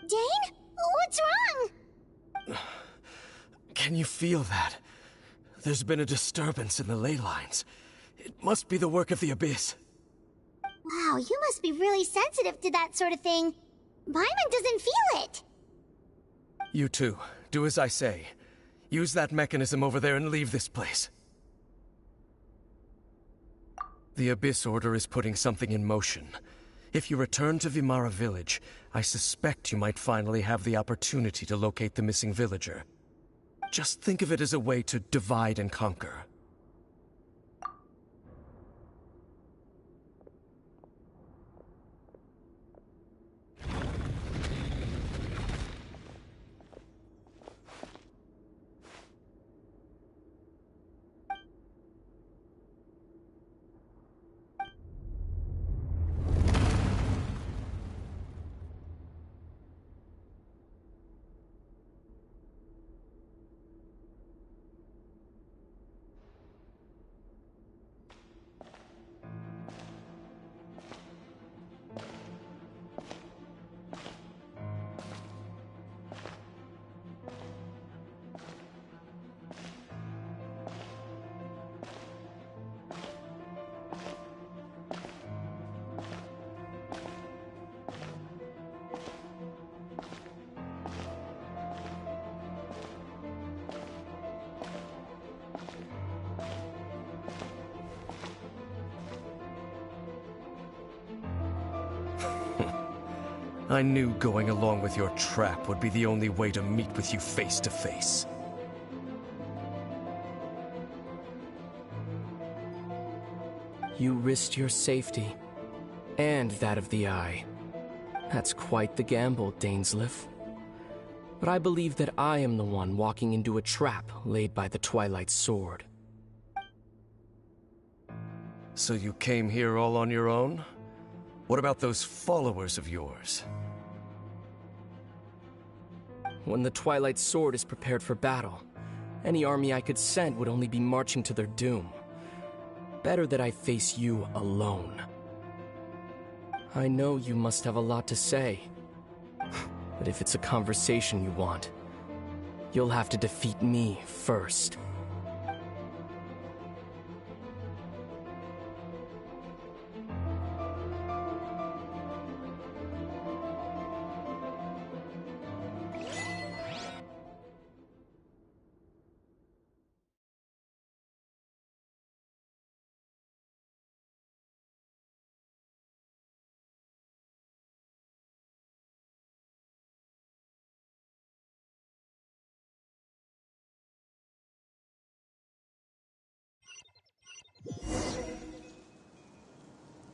Dane? What's wrong? Can you feel that? There's been a disturbance in the ley lines. It must be the work of the Abyss. Wow, you must be really sensitive to that sort of thing. Paimon doesn't feel it. You too. Do as I say. Use that mechanism over there and leave this place. The Abyss Order is putting something in motion. If you return to Vimara Village, I suspect you might finally have the opportunity to locate the missing villager. Just think of it as a way to divide and conquer. I knew going along with your trap would be the only way to meet with you face to face. You risked your safety, and that of the Eye. That's quite the gamble, Dainsleif. But I believe that I am the one walking into a trap laid by the Twilight Sword. So you came here all on your own? What about those followers of yours? When the Twilight Sword is prepared for battle, any army I could send would only be marching to their doom. Better that I face you alone. I know you must have a lot to say, but if it's a conversation you want, you'll have to defeat me first.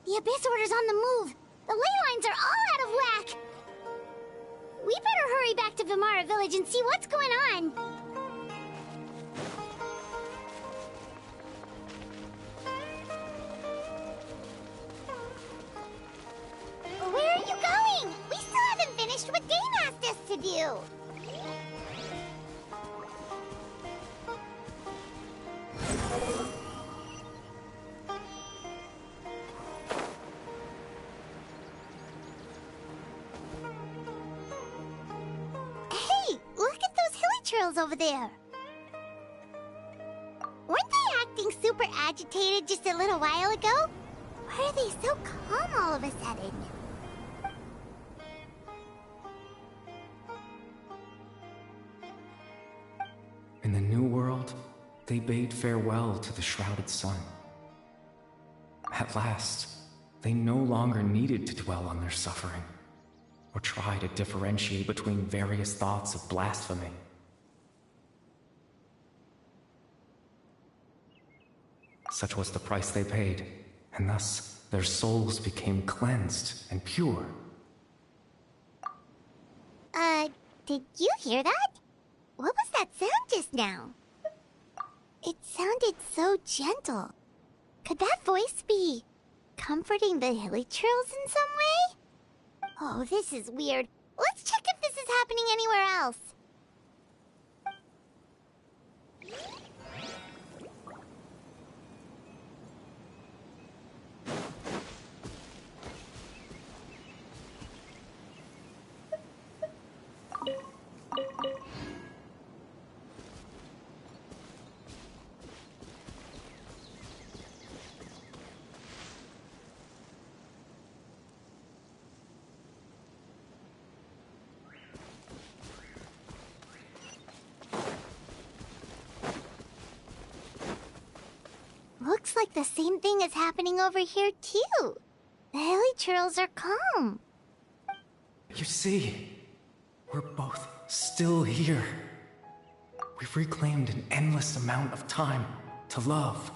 The Abyss Order's on the move. The ley lines are all out of whack. We better hurry back to Vimara Village and see what's going on. Where are you going? We still haven't finished what Dane asked us to do. Trails over there. Weren't they acting super agitated just a little while ago? Why are they so calm all of a sudden? In the New World, they bade farewell to the shrouded sun. At last, they no longer needed to dwell on their suffering, or try to differentiate between various thoughts of blasphemy. Such was the price they paid, and thus their souls became cleansed and pure. Did you hear that? What was that sound just now? It sounded so gentle. Could that voice be comforting the Hilichurls in some way? Oh, this is weird. Let's check if this is happening anywhere else. like the same thing is happening over here, too. The hilly churls are calm. You see, we're both still here. We've reclaimed an endless amount of time to love.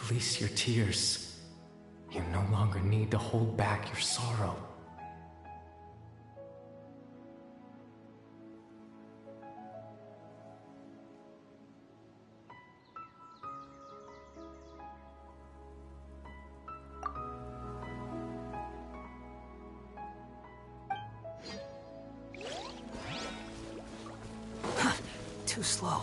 Release your tears. You no longer need to hold back your sorrow. Too slow.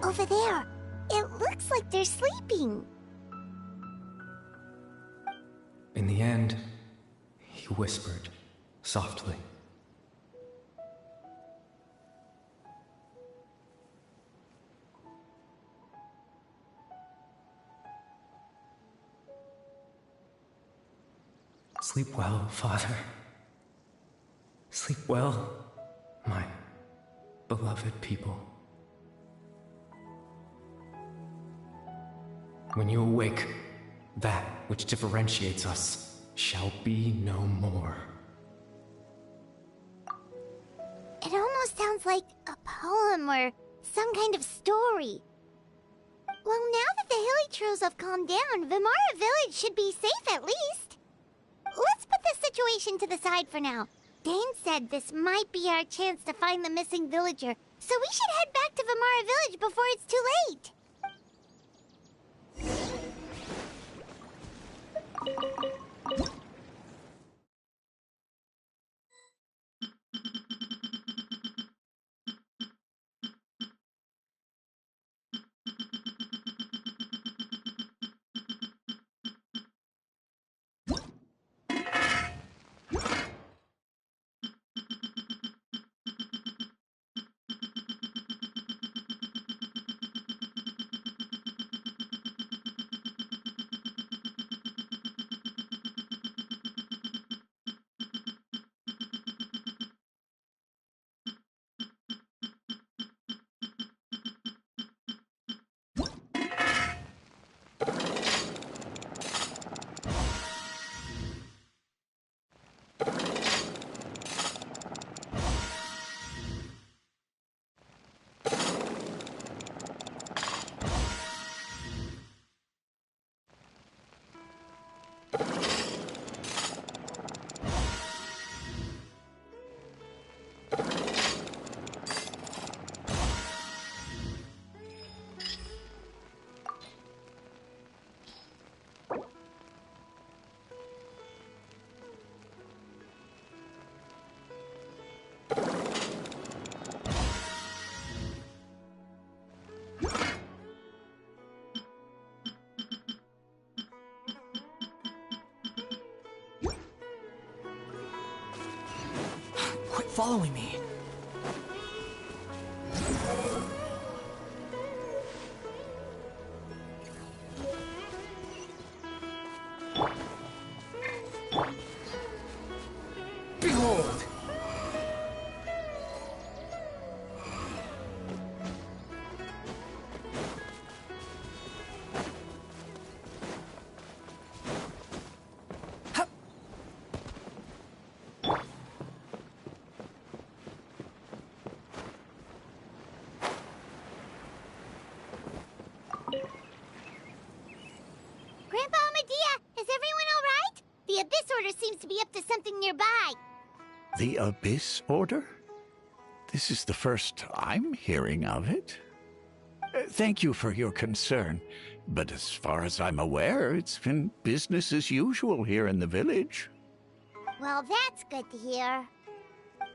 Over there. It looks like they're sleeping. In the end, he whispered, softly. Sleep well, Father. Sleep well, my beloved people. When you awake, that which differentiates us shall be no more. It almost sounds like a poem or some kind of story. Well, now that the hilly churls have calmed down, Vimara Village should be safe at least. Let's put this situation to the side for now. Dane said this might be our chance to find the missing villager, so we should head back to Vimara Village before it's too late. Quit following me. Behold! Grandpa Medea, is everyone all right? The Abyss Order seems to be up to something nearby. The Abyss Order? This is the first I'm hearing of it. Thank you for your concern, but as far as I'm aware, it's been business as usual here in the village. Well, that's good to hear.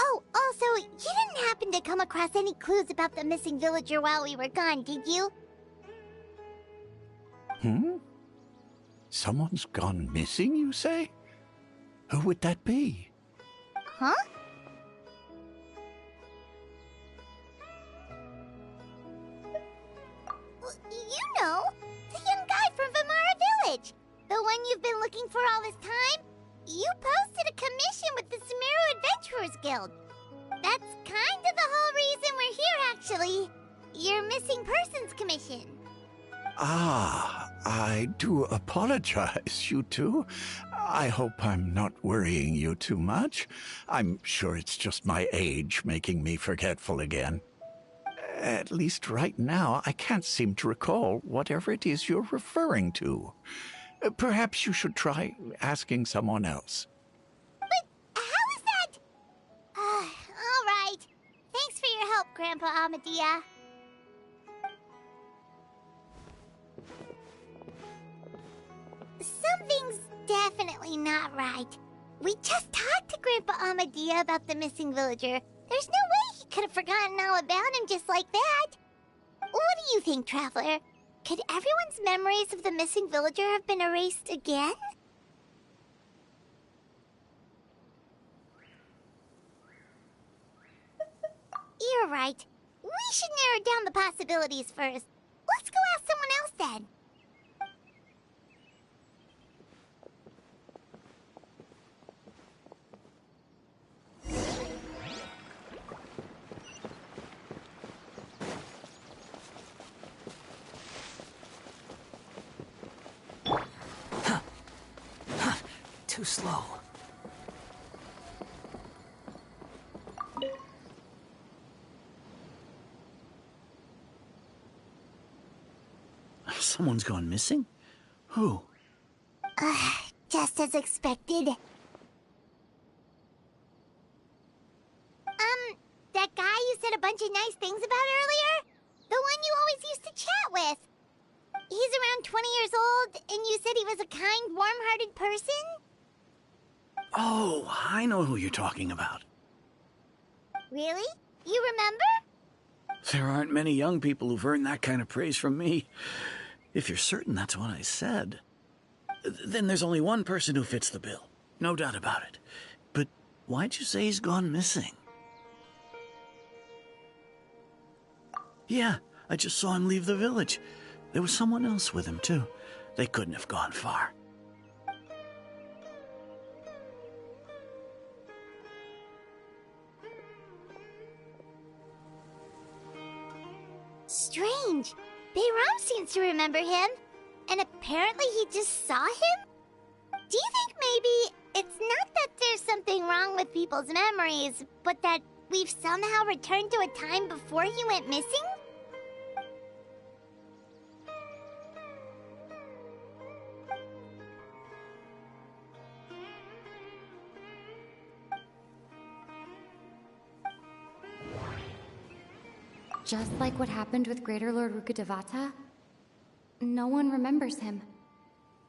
Oh, also, you didn't happen to come across any clues about the missing villager while we were gone, did you? Someone's gone missing, you say? Who would that be? Huh? been looking for all this time? You posted a commission with the Sumeru Adventurers Guild. That's kind of the whole reason we're here, actually. Your missing persons commission. Ah, I do apologize, you two. I hope I'm not worrying you too much. I'm sure it's just my age making me forgetful again. At least right now, I can't seem to recall whatever it is you're referring to. Perhaps you should try asking someone else. But how is that? All right. Thanks for your help, Grandpa Amadia. Something's definitely not right. We just talked to Grandpa Amadia about the missing villager. There's no way he could have forgotten all about him just like that. What do you think, Traveler? Could everyone's memories of the missing villager have been erased again? You're right. We should narrow down the possibilities first. Let's go ask someone else then. Too slow. Someone's gone missing? Who? Just as expected. That guy you said a bunch of nice things about earlier? The one you always used to chat with. He's around 20 years old, and you said he was a kind, warm-hearted person? Oh, I know who you're talking about. Really? You remember? There aren't many young people who've earned that kind of praise from me. If you're certain that's what I said, then there's only one person who fits the bill. No doubt about it. But why'd you say he's gone missing? Yeah, I just saw him leave the village. There was someone else with him, too. They couldn't have gone far. Strange. Bayram seems to remember him. And apparently he just saw him? Do you think maybe it's not that there's something wrong with people's memories, but that we've somehow returned to a time before he went missing? Just like what happened with Greater Lord Rukkhadevata, no one remembers him.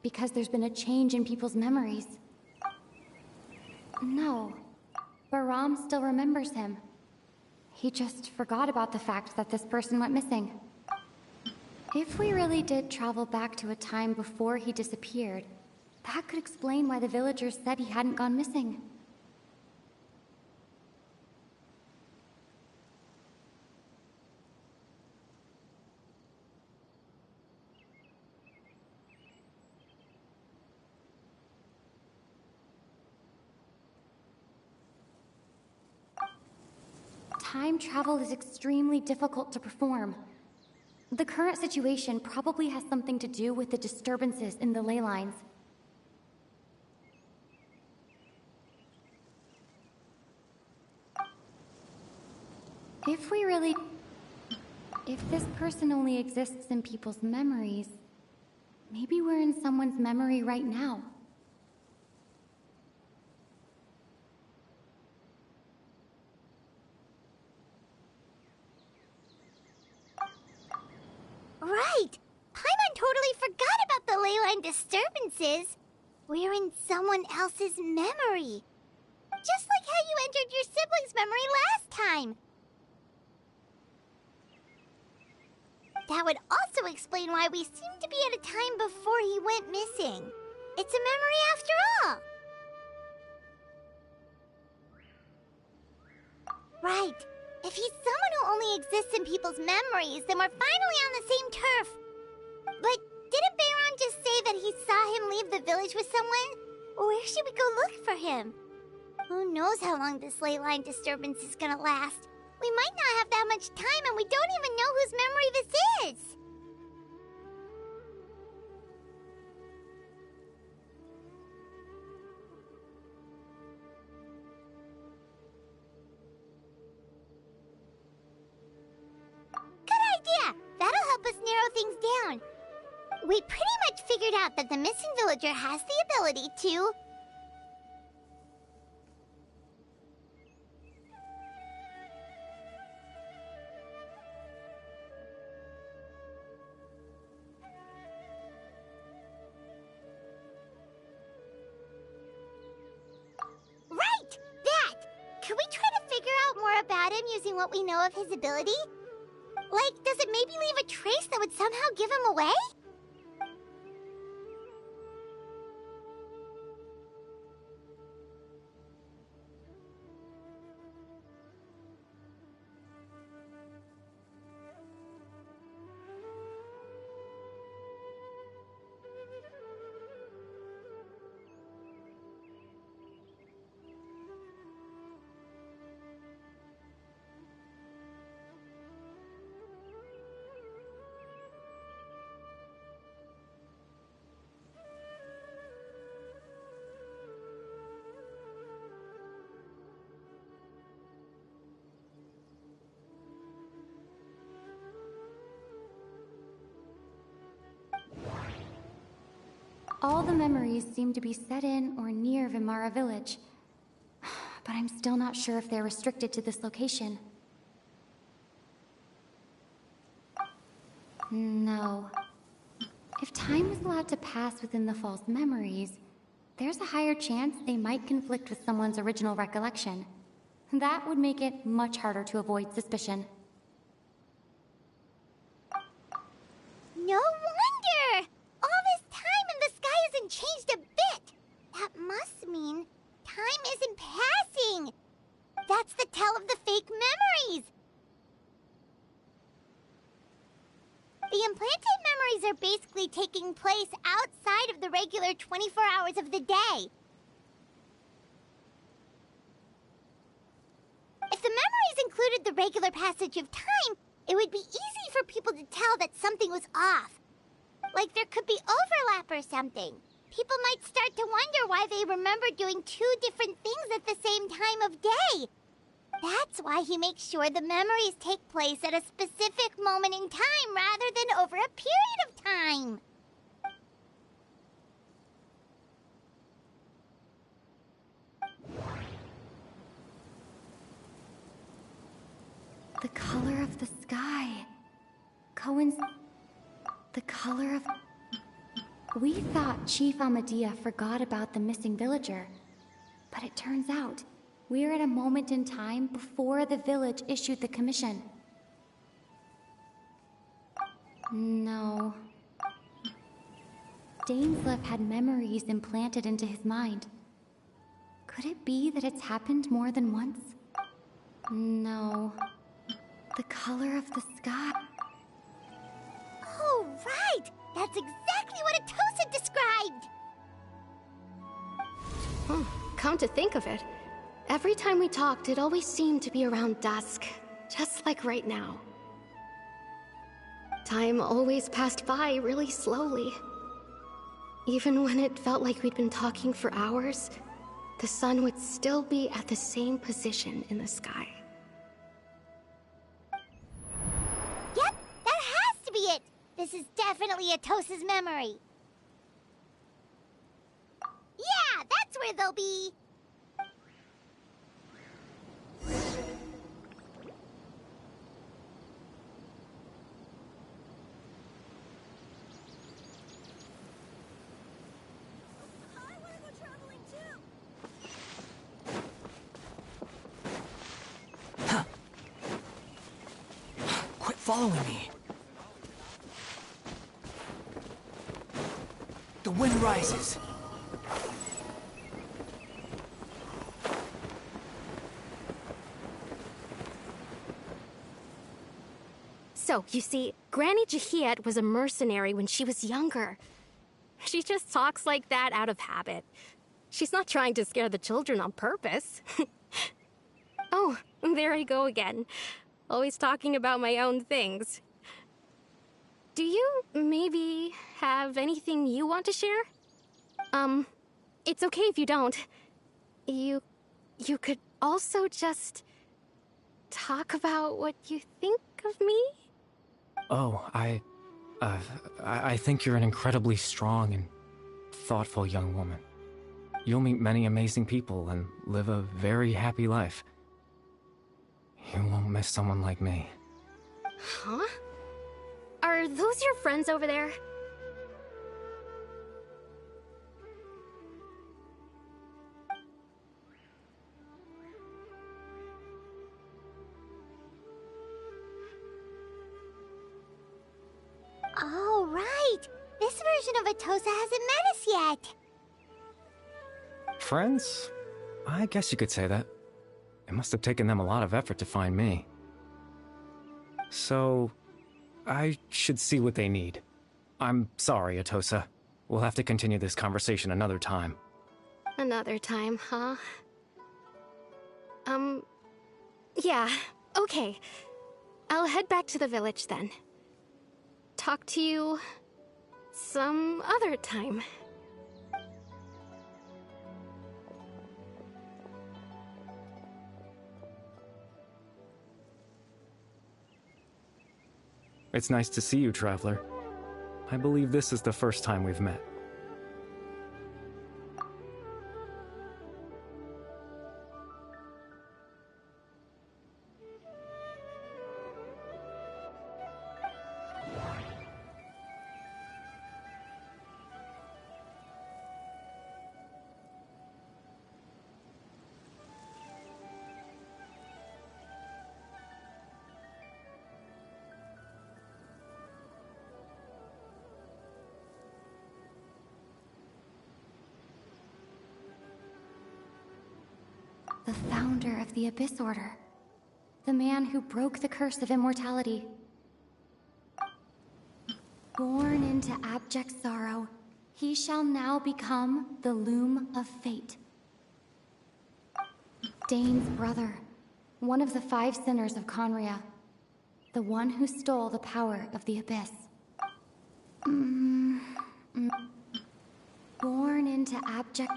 Because there's been a change in people's memories. No, Baram still remembers him. He just forgot about the fact that this person went missing. If we really did travel back to a time before he disappeared, that could explain why the villagers said he hadn't gone missing. Time travel is extremely difficult to perform. The current situation probably has something to do with the disturbances in the ley lines. If this person only exists in people's memories, maybe we're in someone's memory right now. Right! Paimon totally forgot about the ley line disturbances. We're in someone else's memory. Just like how you entered your sibling's memory last time. That would also explain why we seem to be at a time before he went missing. It's a memory after all. Right. If he's someone who only exists in people's memories, then we're finally on the same turf. But didn't Bayron just say say that he saw him leave the village with someone? Where should we go look for him? Who knows how long this ley line disturbance is gonna last? We might not have that much time, and we don't even know whose memory this is! Good idea! That'll help us narrow things down. We pretty much figured out that the missing villager has the ability to... Right! That! Could we try to figure out more about him using what we know of his ability? Like, does it maybe leave a trace that would somehow give him away? All the memories seem to be set in or near Vimara village. But I'm still not sure if they're restricted to this location. No. If time is allowed to pass within the false memories, there's a higher chance they might conflict with someone's original recollection. That would make it much harder to avoid suspicion. No wonder! All this time and the sky hasn't changed a bit! That must mean time isn't passing! That's the tell of the fake memories! The implanted memories are basically taking place outside of the regular 24 hours of the day. If the memories included the regular passage of time, it would be easy for people to tell that something was off. Like there could be overlap or something. People might start to wonder why they remember doing two different things at the same time of day. That's why he makes sure the memories take place at a specific moment in time rather than over a period of time. The color of the sky. The color of... We thought Chief Amadea forgot about the missing villager. But it turns out, we're at a moment in time before the village issued the commission. No. Dainsleif had memories implanted into his mind. Could it be that it's happened more than once? No. The color of the sky. Oh, right! That's exactly what Atosa described! Come to think of it, every time we talked, it always seemed to be around dusk, just like right now. Time always passed by really slowly. Even when it felt like we'd been talking for hours, the sun would still be at the same position in the sky. Yep, that has to be it! This is definitely Atosa's memory. Yeah, that's where they'll be! Quit following me. The wind rises. So, you see, Granny Jahiet was a mercenary when she was younger. She just talks like that out of habit. She's not trying to scare the children on purpose. Oh, there I go again. Always talking about my own things. Do you maybe have anything you want to share? It's okay if you don't. You could also just talk about what you think of me? Oh, I think you're an incredibly strong and thoughtful young woman. You'll meet many amazing people and live a very happy life. You won't miss someone like me. Huh? Are those your friends over there? Oh, right! This version of Atosa hasn't met us yet! Friends? I guess you could say that. It must have taken them a lot of effort to find me. So, I should see what they need. I'm sorry, Atosa. We'll have to continue this conversation another time. Another time, huh? Yeah, okay. I'll head back to the village then. Talk to you some other time. It's nice to see you, Traveler. I believe this is the first time we've met. The founder of the Abyss Order. The man who broke the curse of immortality. Born into abject sorrow, he shall now become the Loom of Fate. Dane's brother, one of the 5 sinners of Conria. The one who stole the power of the Abyss. Born into abject...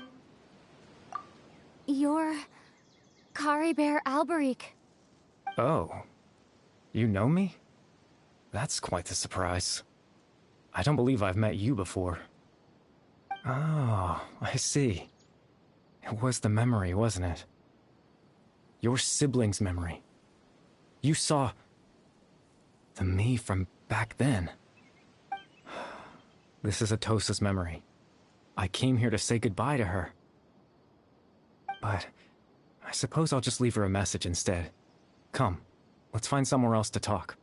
You're... Caribert Alberic. Oh. You know me? That's quite the surprise. I don't believe I've met you before. Oh, I see. It was the memory, wasn't it? Your sibling's memory. You saw... the me from back then. This is Atosa's memory. I came here to say goodbye to her. But I suppose I'll just leave her a message instead. Come, let's find somewhere else to talk.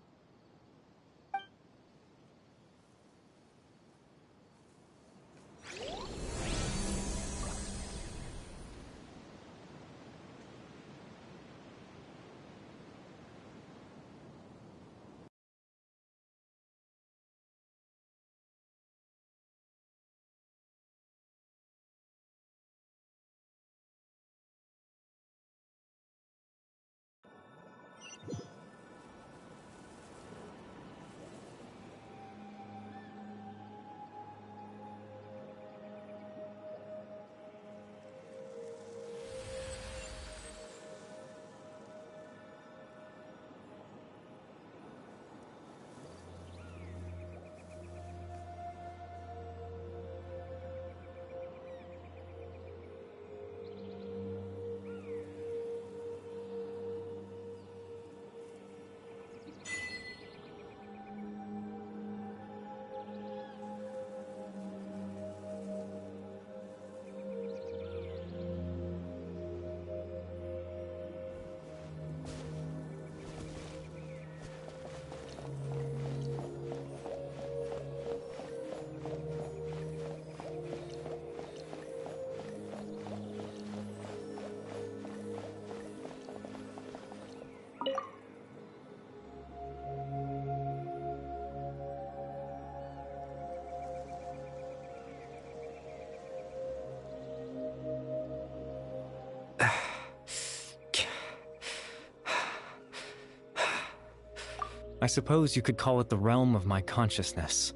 I suppose you could call it the realm of my consciousness.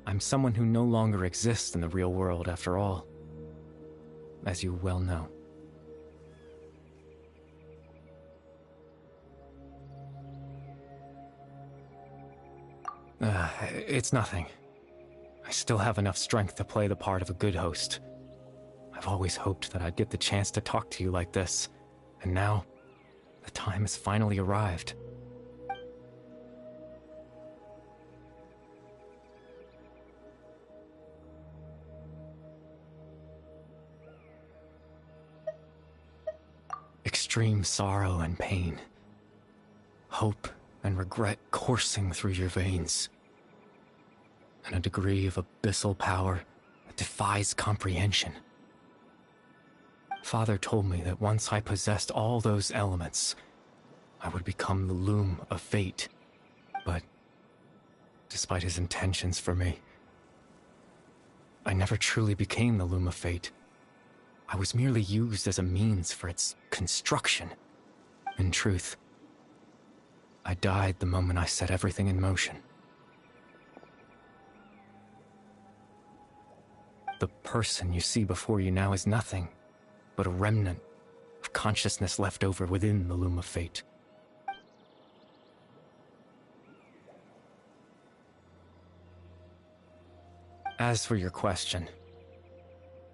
I'm someone who no longer exists in the real world, after all, as you well know. It's nothing. I still have enough strength to play the part of a good host. I've always hoped that I'd get the chance to talk to you like this, and now, the time has finally arrived. Extreme sorrow and pain. Hope and regret coursing through your veins. And a degree of abyssal power that defies comprehension. Father told me that once I possessed all those elements, I would become the loom of fate. But, despite his intentions for me, I never truly became the loom of fate. I was merely used as a means for its construction. In truth, I died the moment I set everything in motion. The person you see before you now is nothing but a remnant of consciousness left over within the loom of fate. As for your question,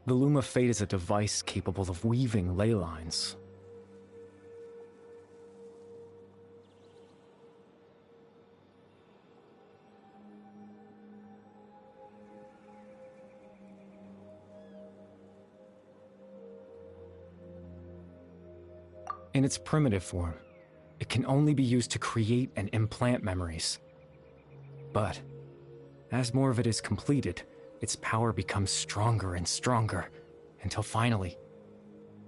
the loom of fate is a device capable of weaving ley lines. In its primitive form, it can only be used to create and implant memories. But, as more of it is completed, its power becomes stronger and stronger, until finally,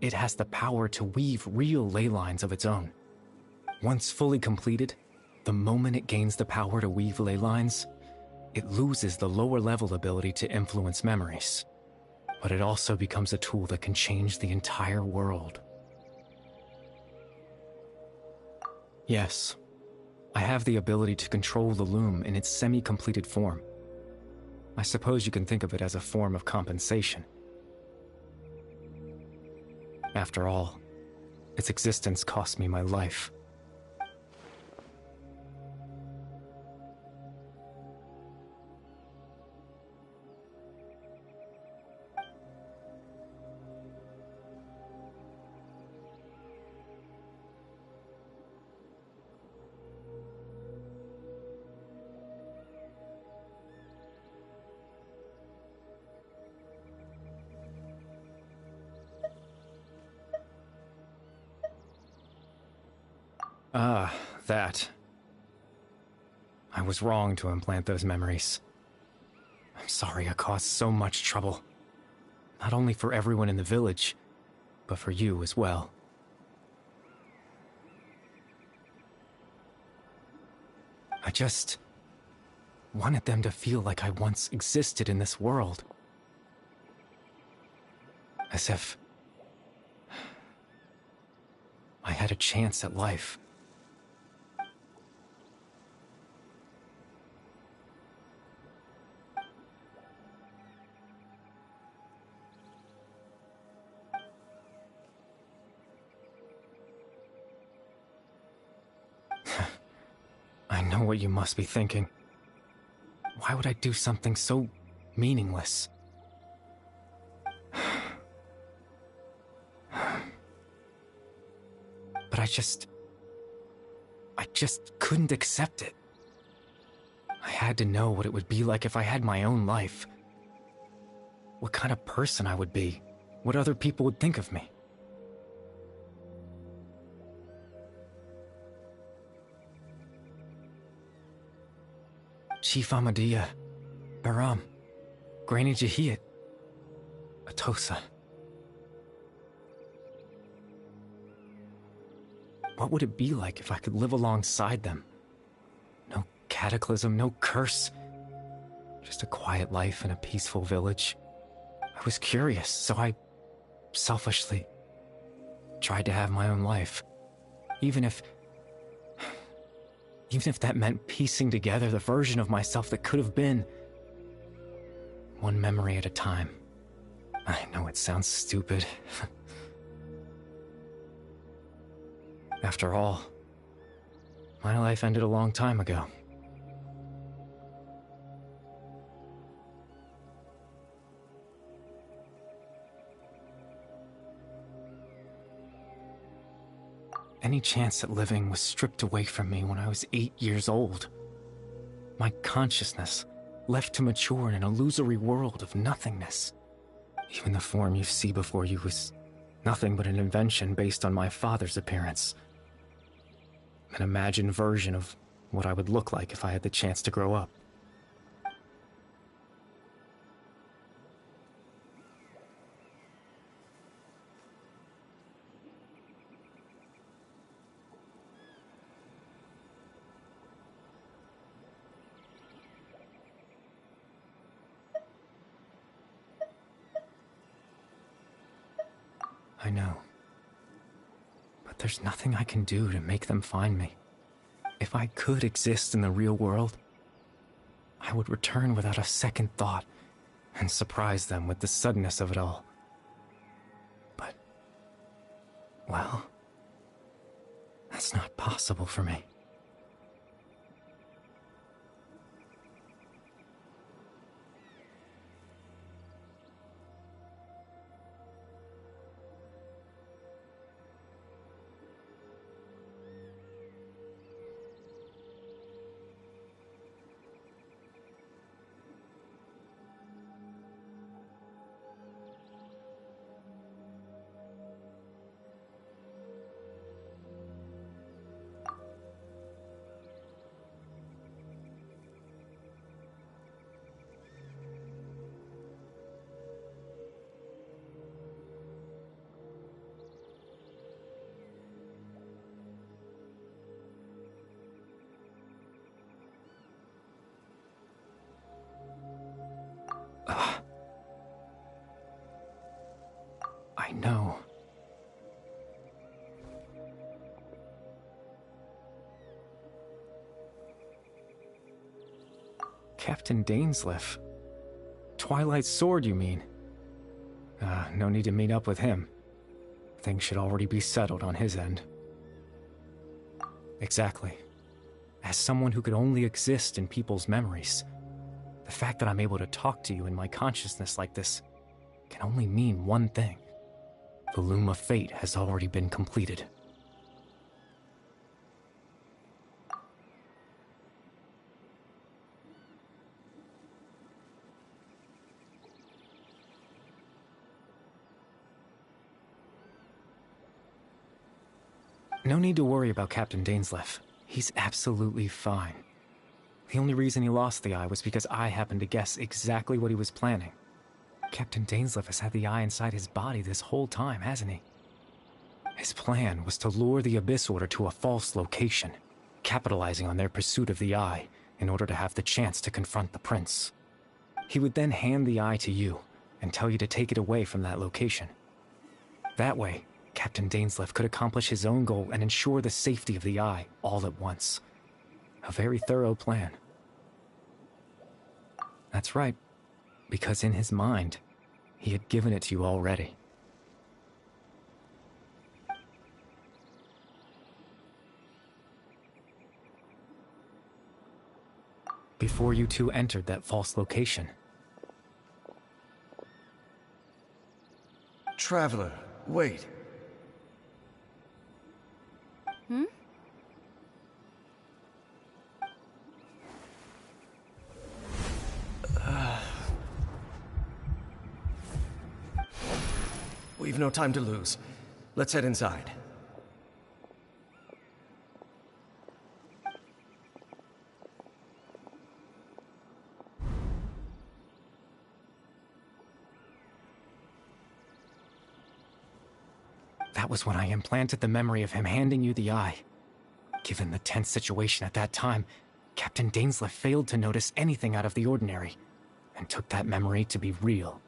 it has the power to weave real ley lines of its own. Once fully completed, the moment it gains the power to weave ley lines, it loses the lower level ability to influence memories. But it also becomes a tool that can change the entire world. Yes, I have the ability to control the loom in its semi-completed form. I suppose you can think of it as a form of compensation. After all, its existence cost me my life. Ah, that. I was wrong to implant those memories. I'm sorry I caused so much trouble. Not only for everyone in the village, but for you as well. I just wanted them to feel like I once existed in this world. As if I had a chance at life. I know what you must be thinking. Why would I do something so meaningless? But I just couldn't accept it. I had to know what it would be like if I had my own life. What kind of person I would be. What other people would think of me. Chief Ahmadiyya, Baram, Granny Jahiyat, Atosa. What would it be like if I could live alongside them? No cataclysm, no curse. Just a quiet life in a peaceful village. I was curious, so I selfishly tried to have my own life. Even if Even if that meant piecing together the version of myself that could have been. One memory at a time. I know it sounds stupid. After all, my life ended a long time ago. Any chance at living was stripped away from me when I was 8 years old. My consciousness left to mature in an illusory world of nothingness. Even the form you see before you was nothing but an invention based on my father's appearance. An imagined version of what I would look like if I had the chance to grow up. I know. But there's nothing I can do to make them find me. If I could exist in the real world, I would return without a second thought and surprise them with the suddenness of it all. But, well, that's not possible for me. I know. Captain Dainsleif. Twilight Sword, you mean? No need to meet up with him. Things should already be settled on his end. Exactly. As someone who could only exist in people's memories, the fact that I'm able to talk to you in my consciousness like this can only mean one thing. The loom of fate has already been completed. No need to worry about Captain Dainsleif. He's absolutely fine. The only reason he lost the eye was because I happened to guess exactly what he was planning. Captain Dainsleif has had the eye inside his body this whole time, hasn't he? His plan was to lure the Abyss Order to a false location, capitalizing on their pursuit of the eye in order to have the chance to confront the prince. He would then hand the eye to you and tell you to take it away from that location. That way, Captain Dainsleif could accomplish his own goal and ensure the safety of the eye all at once. A very thorough plan. That's right. Because in his mind, he had given it to you already. Before you two entered that false location. Traveler, wait. Hmm? We've no time to lose. Let's head inside. That was when I implanted the memory of him handing you the eye. Given the tense situation at that time, Captain Dainsleif failed to notice anything out of the ordinary, and took that memory to be real.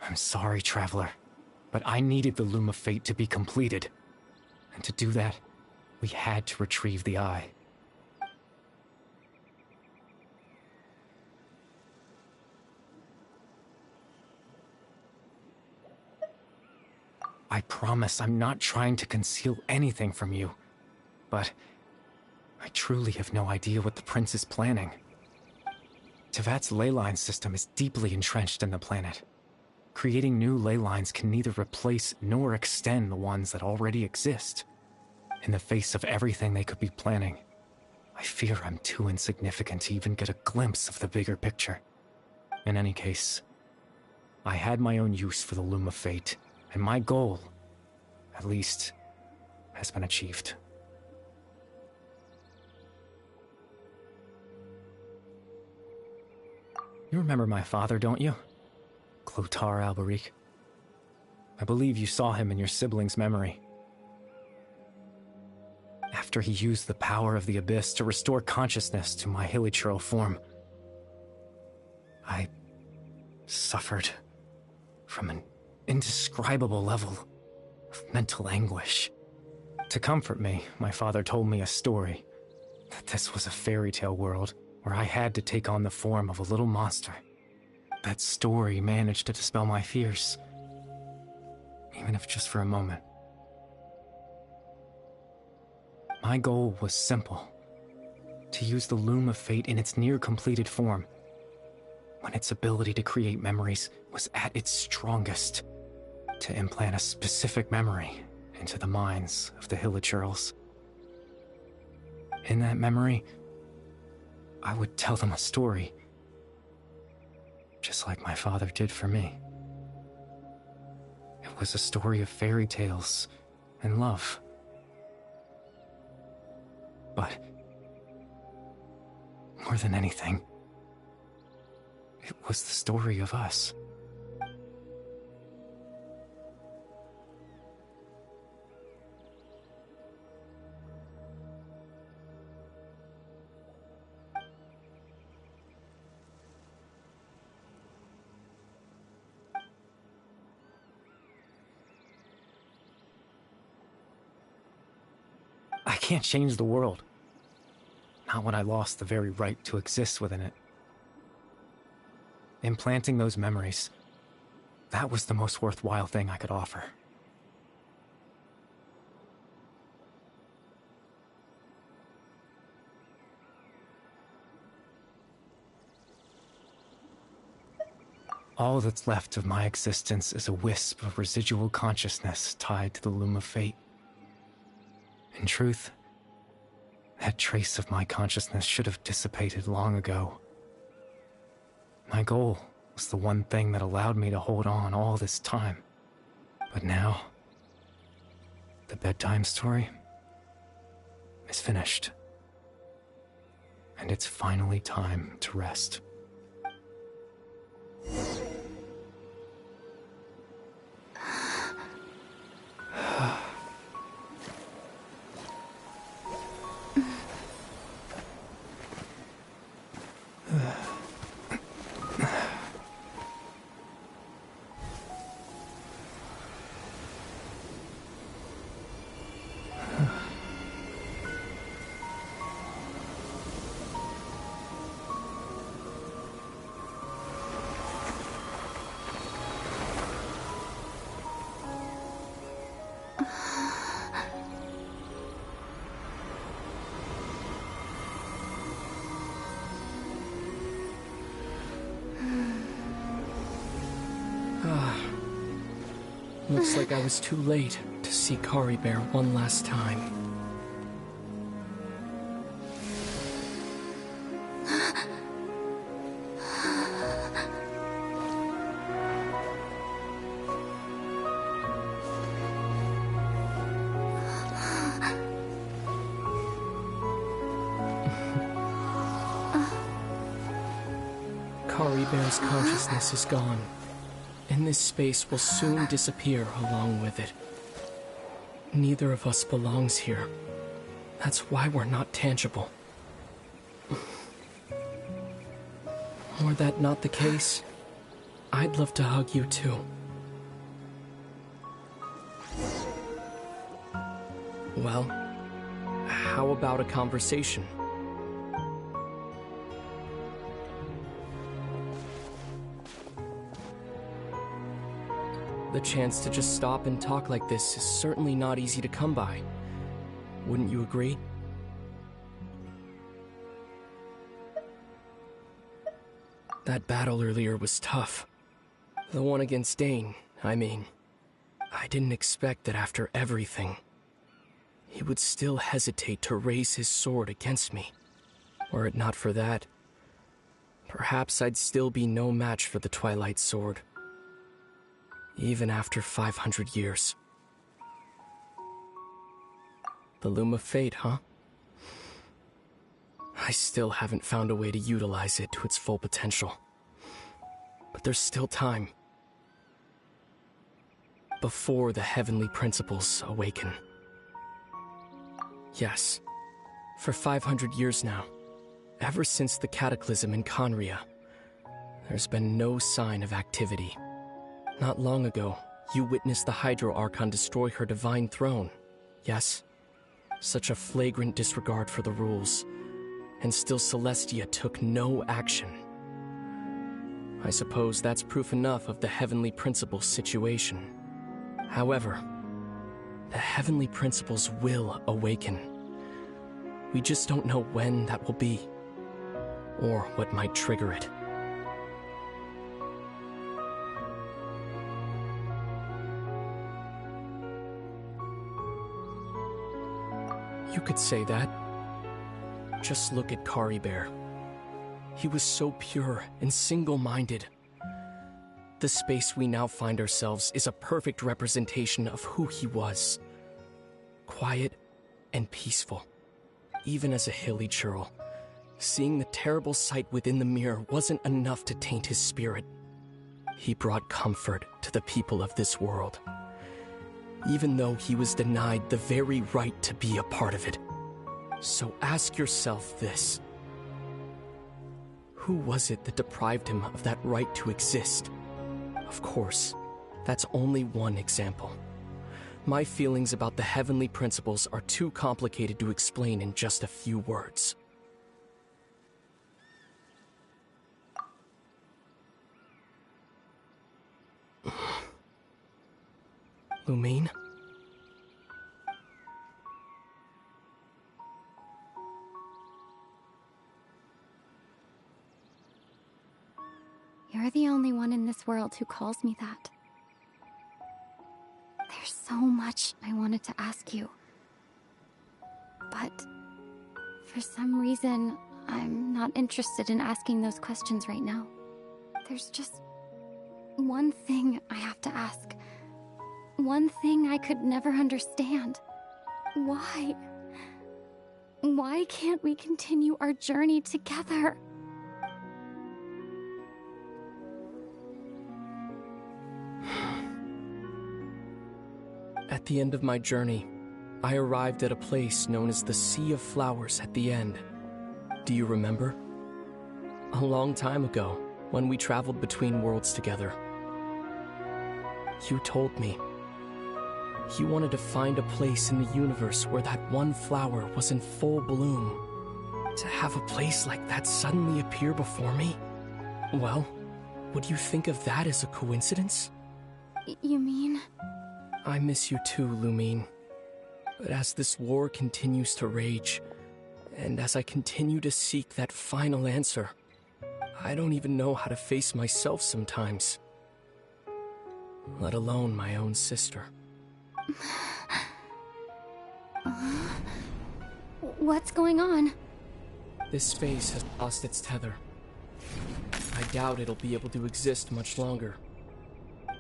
I'm sorry, Traveler, but I needed the Loom of Fate to be completed. And to do that, we had to retrieve the eye. I promise I'm not trying to conceal anything from you, but I truly have no idea what the Prince is planning. Tevat's ley line system is deeply entrenched in the planet. Creating new ley lines can neither replace nor extend the ones that already exist. In the face of everything they could be planning, I fear I'm too insignificant to even get a glimpse of the bigger picture. In any case, I had my own use for the Loom of Fate, and my goal, at least, has been achieved. You remember my father, don't you? Clotar Alberic. I believe you saw him in your sibling's memory. After he used the power of the Abyss to restore consciousness to my hilichurl form, I suffered from an indescribable level of mental anguish. To comfort me, my father told me a story, that this was a fairy tale world where I had to take on the form of a little monster. That story managed to dispel my fears, even if just for a moment. My goal was simple: to use the Loom of Fate in its near-completed form, when its ability to create memories was at its strongest, to implant a specific memory into the minds of the hilichurls. In that memory, I would tell them a story, just like my father did for me. It was a story of fairy tales and love. But more than anything, it was the story of us. I can't change the world. Not when I lost the very right to exist within it. Implanting those memories, that was the most worthwhile thing I could offer. All that's left of my existence is a wisp of residual consciousness tied to the Loom of Fate. In truth, that trace of my consciousness should have dissipated long ago. My goal was the one thing that allowed me to hold on all this time. But now, the bedtime story is finished. And it's finally time to rest. Looks like I was too late to see Kari Bear one last time. Kari Bear's consciousness is gone, and this space will soon disappear along with it. Neither of us belongs here. That's why we're not tangible. Were that not the case, I'd love to hug you too. Well, how about a conversation? The chance to just stop and talk like this is certainly not easy to come by. Wouldn't you agree? That battle earlier was tough. The one against Dane, I mean. I didn't expect that after everything, he would still hesitate to raise his sword against me. Were it not for that, perhaps I'd still be no match for the Twilight Sword. Even after 500 years. The Loom of Fate, huh? I still haven't found a way to utilize it to its full potential. But there's still time. Before the heavenly principles awaken. Yes, for 500 years now, ever since the cataclysm in Conria, there's been no sign of activity. Not long ago, you witnessed the Hydro Archon destroy her divine throne, yes? Such a flagrant disregard for the rules, and still Celestia took no action. I suppose that's proof enough of the Heavenly Principles situation. However, the Heavenly Principles will awaken. We just don't know when that will be, or what might trigger it. You could say that. Just look at Caribert. He was so pure and single-minded. The space we now find ourselves is a perfect representation of who he was. Quiet and peaceful. Even as a hilly churl, seeing the terrible sight within the mirror wasn't enough to taint his spirit. He brought comfort to the people of this world, even though he was denied the very right to be a part of it. So ask yourself this. Who was it that deprived him of that right to exist? Of course, that's only one example. My feelings about the Heavenly Principles are too complicated to explain in just a few words. Lumine? You're the only one in this world who calls me that. There's so much I wanted to ask you. But for some reason, I'm not interested in asking those questions right now. There's just one thing I have to ask. One thing I could never understand. Why? Why can't we continue our journey together? At the end of my journey, I arrived at a place known as the Sea of Flowers at the end. Do you remember? A long time ago, when we traveled between worlds together. You told me. You wanted to find a place in the universe where that one flower was in full bloom. To have a place like that suddenly appear before me? Well, would you think of that as a coincidence? You mean? I miss you too, Lumine. But as this war continues to rage, and as I continue to seek that final answer, I don't even know how to face myself sometimes. Let alone my own sister. What's going on? This space has lost its tether. I doubt it'll be able to exist much longer.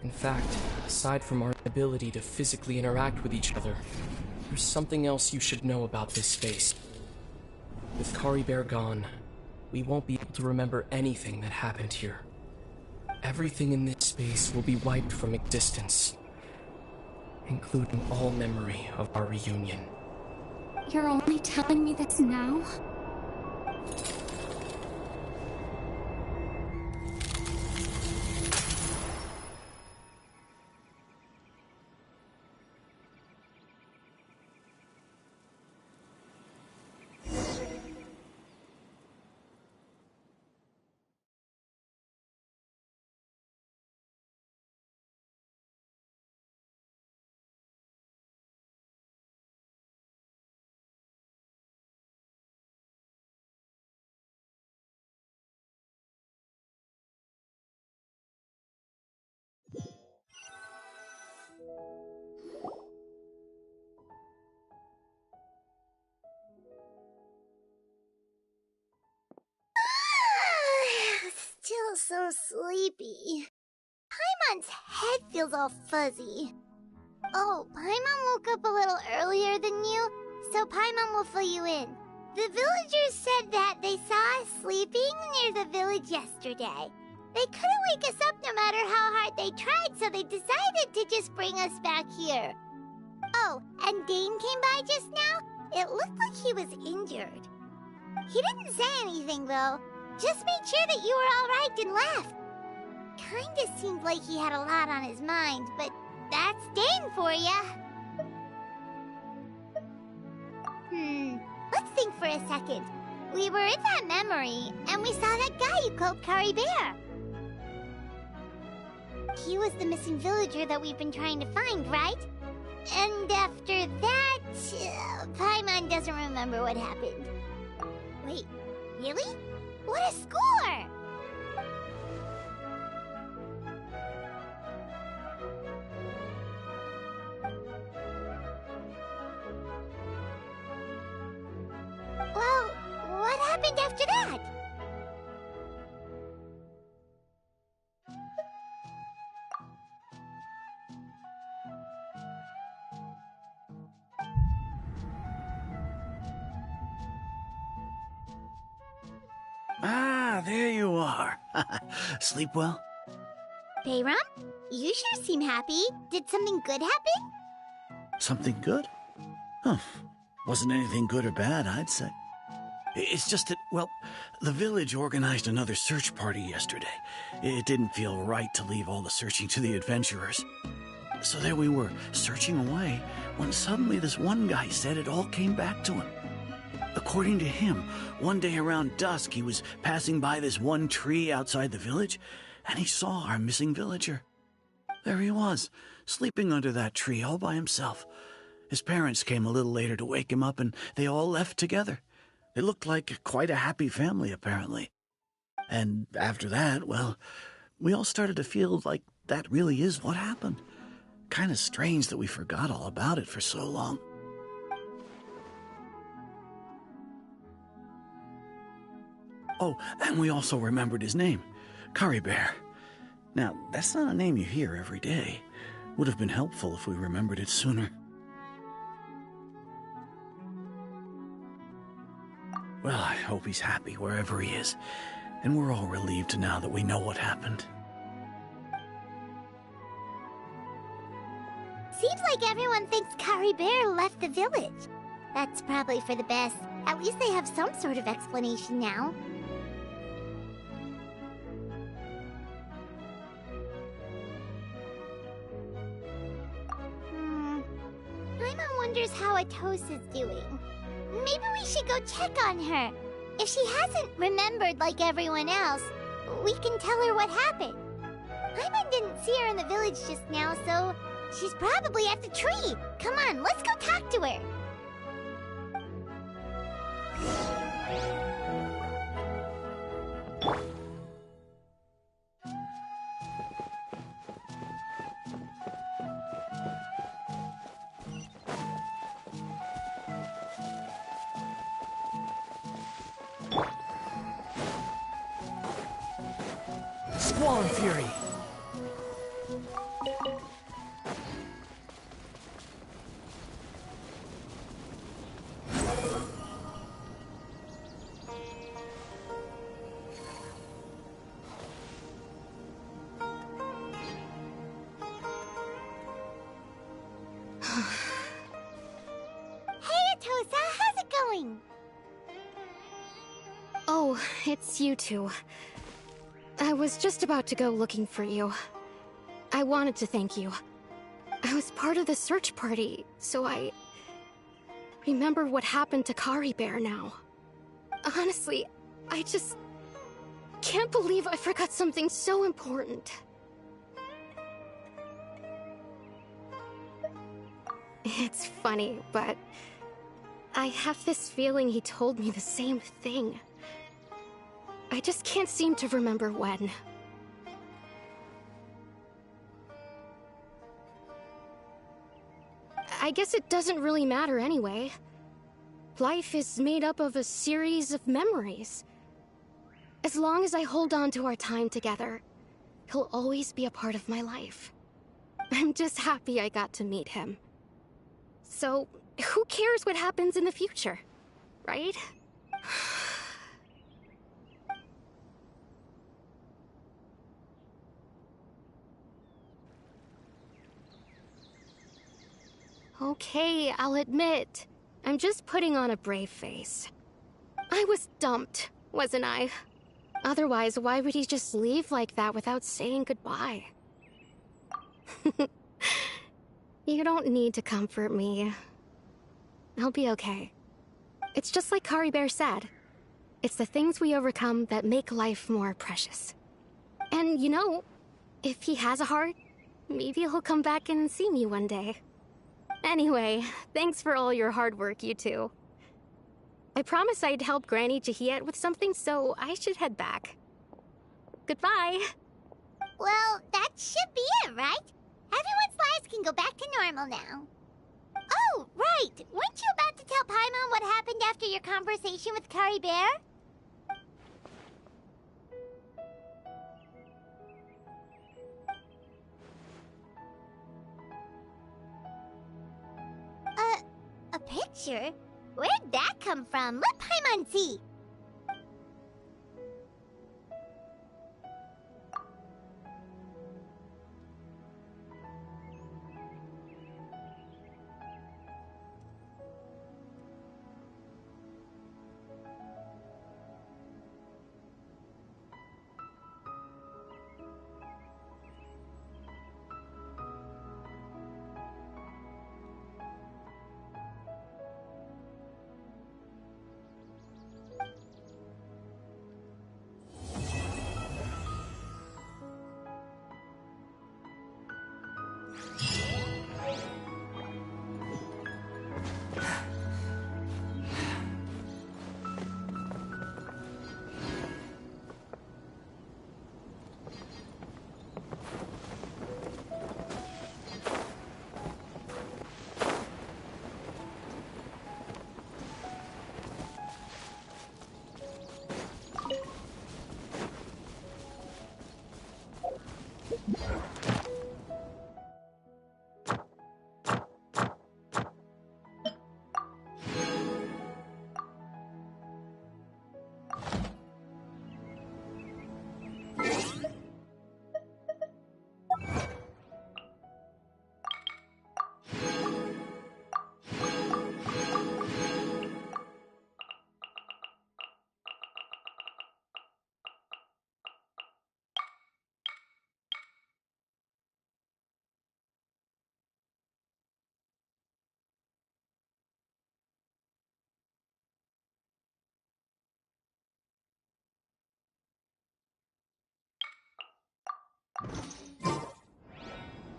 In fact, aside from our ability to physically interact with each other, there's something else you should know about this space. With Caribert gone, we won't be able to remember anything that happened here. Everything in this space will be wiped from existence, including all memory of our reunion. You're only telling me this now? so sleepy. Paimon's head feels all fuzzy. Oh, Paimon woke up a little earlier than you, so Paimon will fill you in. The villagers said that they saw us sleeping near the village yesterday. They couldn't wake us up no matter how hard they tried, so they decided to just bring us back here. Oh, and Dane came by just now. It looked like he was injured. He didn't say anything, though. Just made sure that you were all right and left. Kinda seemed like he had a lot on his mind, but that's Dane for ya. Let's think for a second. We were in that memory, and we saw that guy you called Kari Bear. He was the missing villager that we've been trying to find, right? And after that, Paimon doesn't remember what happened. Wait, really? What a score! Well, what happened after that? Ah, there you are. Sleep well? Bayram, you sure seem happy. Did something good happen? Something good? Huh. Wasn't anything good or bad, I'd say. It's just that, well, the village organized another search party yesterday. It didn't feel right to leave all the searching to the adventurers. So there we were, searching away, when suddenly this one guy said it all came back to him. According to him, one day around dusk, he was passing by this one tree outside the village, and he saw our missing villager. There he was, sleeping under that tree all by himself. His parents came a little later to wake him up, and they all left together. They looked like quite a happy family, apparently. And after that, well, we all started to feel like that really is what happened. Kind of strange that we forgot all about it for so long. Oh, and we also remembered his name, Kari Bear. Now, that's not a name you hear every day. Would have been helpful if we remembered it sooner. Well, I hope he's happy wherever he is, and we're all relieved now that we know what happened. Seems like everyone thinks Kari Bear left the village. That's probably for the best. At least they have some sort of explanation now. Paimon wonders how Atosa's doing. Maybe we should go check on her. If she hasn't remembered like everyone else, we can tell her what happened. Paimon didn't see her in the village just now, so she's probably at the tree. Come on, let's go talk to her. Swan Fury! Hey, Atosa, how's it going? Oh, it's you two. I was just about to go looking for you. I wanted to thank you. I was part of the search party, so I remember what happened to Kari Bear now. Honestly, I just can't believe I forgot something so important. It's funny, but I have this feeling he told me the same thing. I just can't seem to remember when. I guess it doesn't really matter anyway. Life is made up of a series of memories. As long as I hold on to our time together, he'll always be a part of my life. I'm just happy I got to meet him. So, who cares what happens in the future, right? Okay, I'll admit, I'm just putting on a brave face. I was dumped, wasn't I? Otherwise, why would he just leave like that without saying goodbye? You don't need to comfort me. I'll be okay. It's just like Kari Bear said. It's the things we overcome that make life more precious. And you know, if he has a heart, maybe he'll come back and see me one day. Anyway, thanks for all your hard work, you two. I promised I'd help Granny Jahiet with something, so I should head back. Goodbye. Well, that should be it, right? Everyone's lives can go back to normal now. Oh, right! Weren't you about to tell Paimon what happened after your conversation with Kari Bear? A picture? Where'd that come from? Let Paimon see.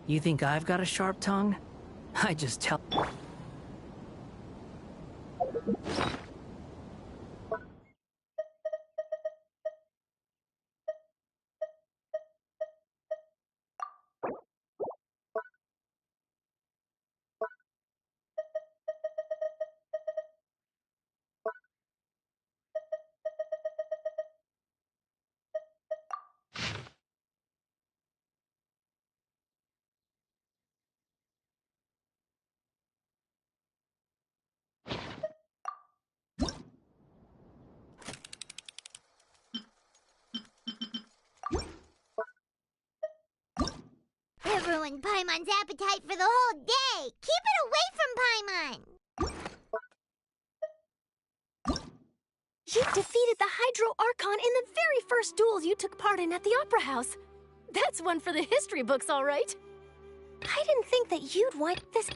You think I've got a sharp tongue? I just tell... It ruined Paimon's appetite for the whole day. Keep it away from Paimon. You defeated the Hydro Archon in the very first duels you took part in at the Opera House. That's one for the history books, all right. I didn't think that you'd want this...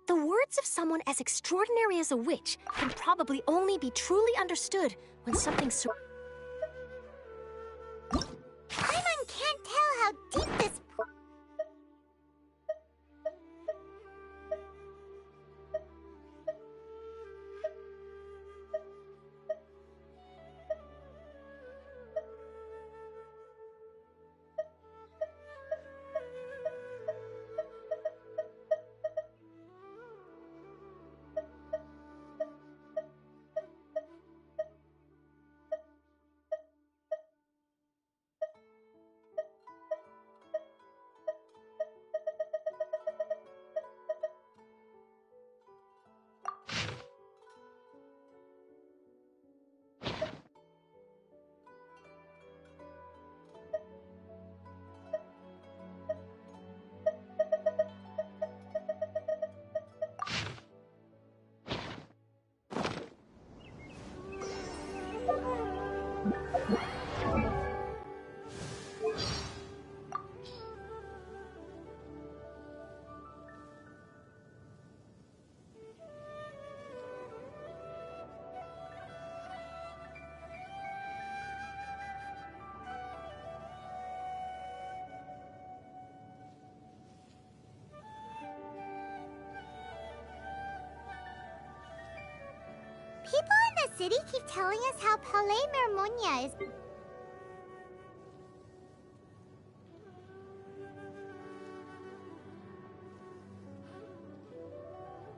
The words of someone as extraordinary as a witch can probably only be truly understood when something so... Paimon can't tell how deep this... city keep telling us how Palais Mermonia is...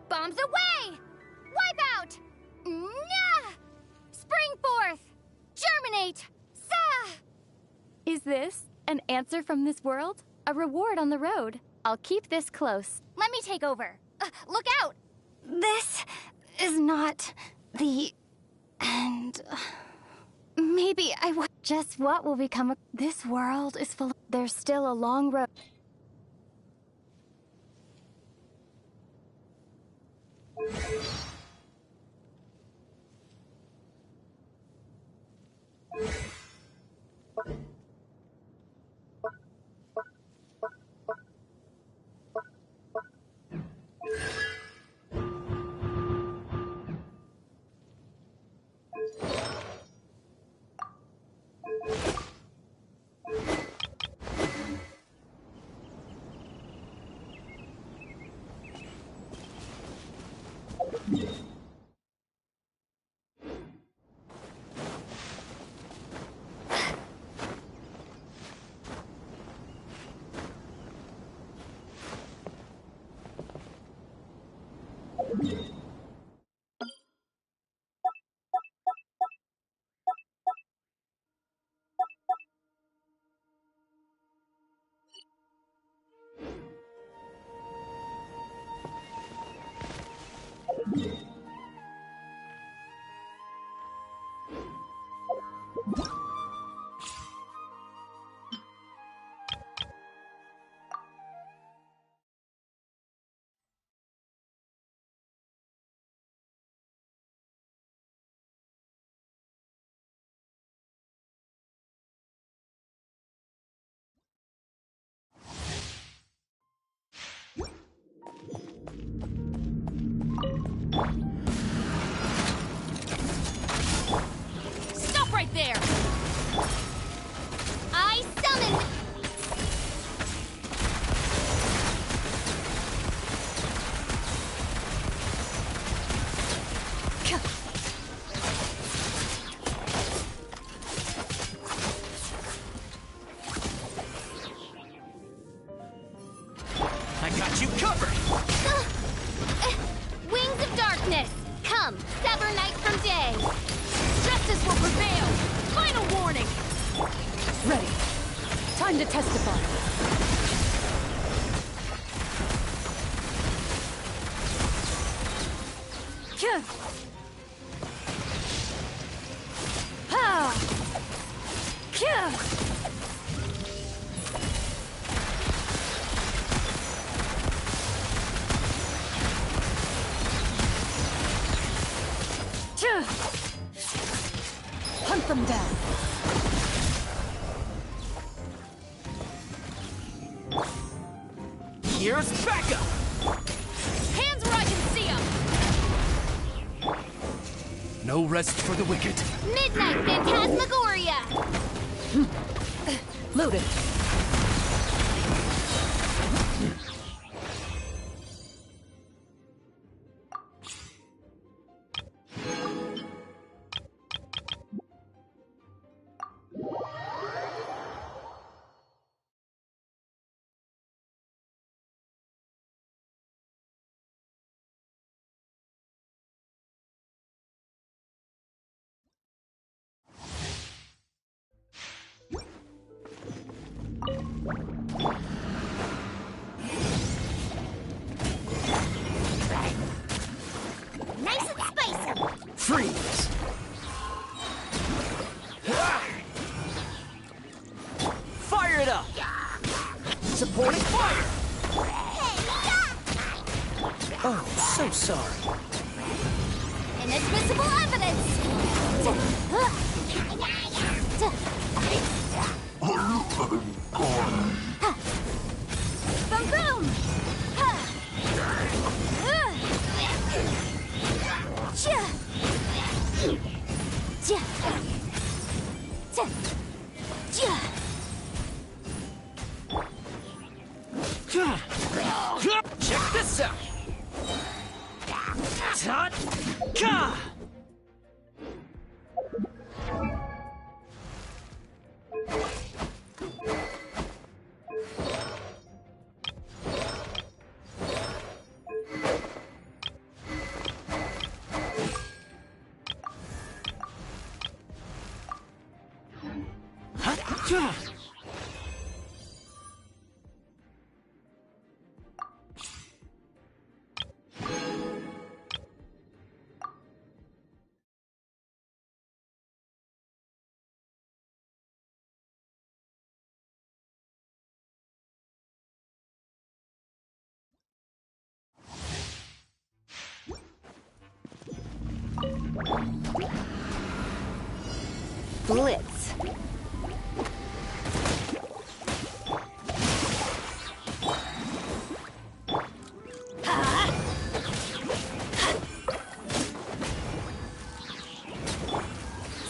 Bombs away! Wipeout! Nyah! Spring forth! Germinate! Sa! Is this an answer from this world? A reward on the road? I'll keep this close. Let me take over. Look out! This is not the end. Maybe I would. Just what will become of this world is full of... There's still a long road. Stop right there! I summon... I got you covered! Wings of darkness! Come, sever night from day! Justice will prevail! Final warning! Ready. Time to testify. Kyuh! Ha! Kyuh! Hunt them down. Here's backup! Hands where I can see them! No rest for the wicked. Midnight Phantasmagoria! Loaded. Nice and spicy! Freeze! Fire it up! Supporting fire! Oh, so sorry. Inadmissible evidence! Boom boom! Check this out! Tot! Ka! Blitz.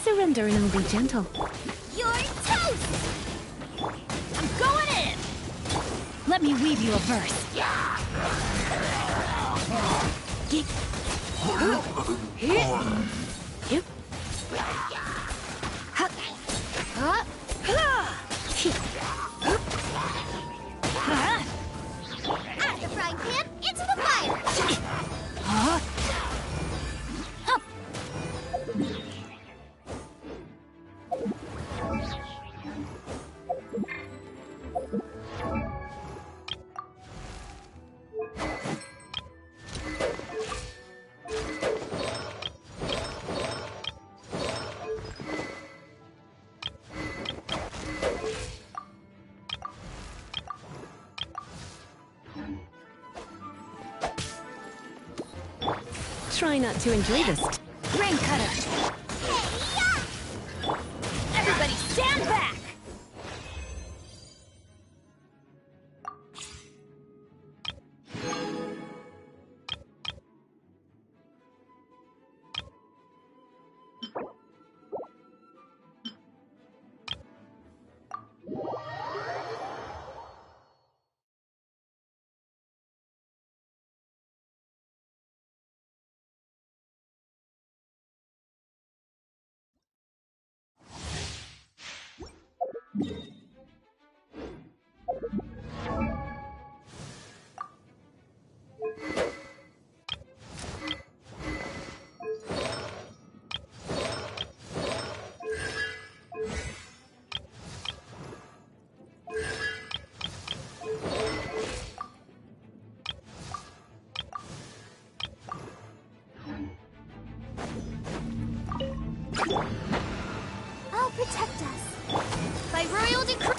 Surrender and I'll be gentle. You're toast! I'm going in! Let me weave you a verse. At the frying pan, into the fire! Try not to enjoy this. Rain cutter. Everybody stand back! I'll protect us. By royal decree.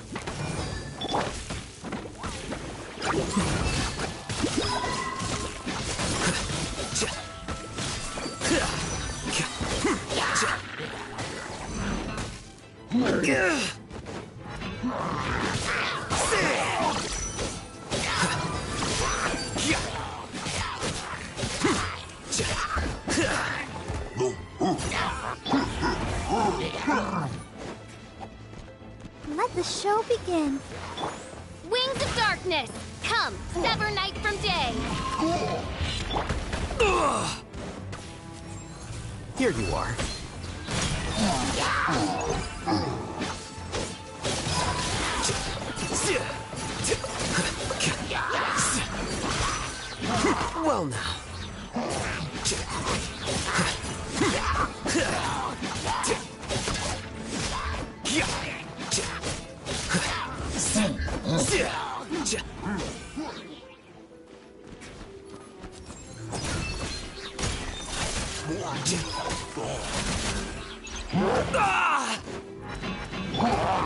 Let the show begin. Wings of darkness! Come, sever night from day! Here you are. Well now.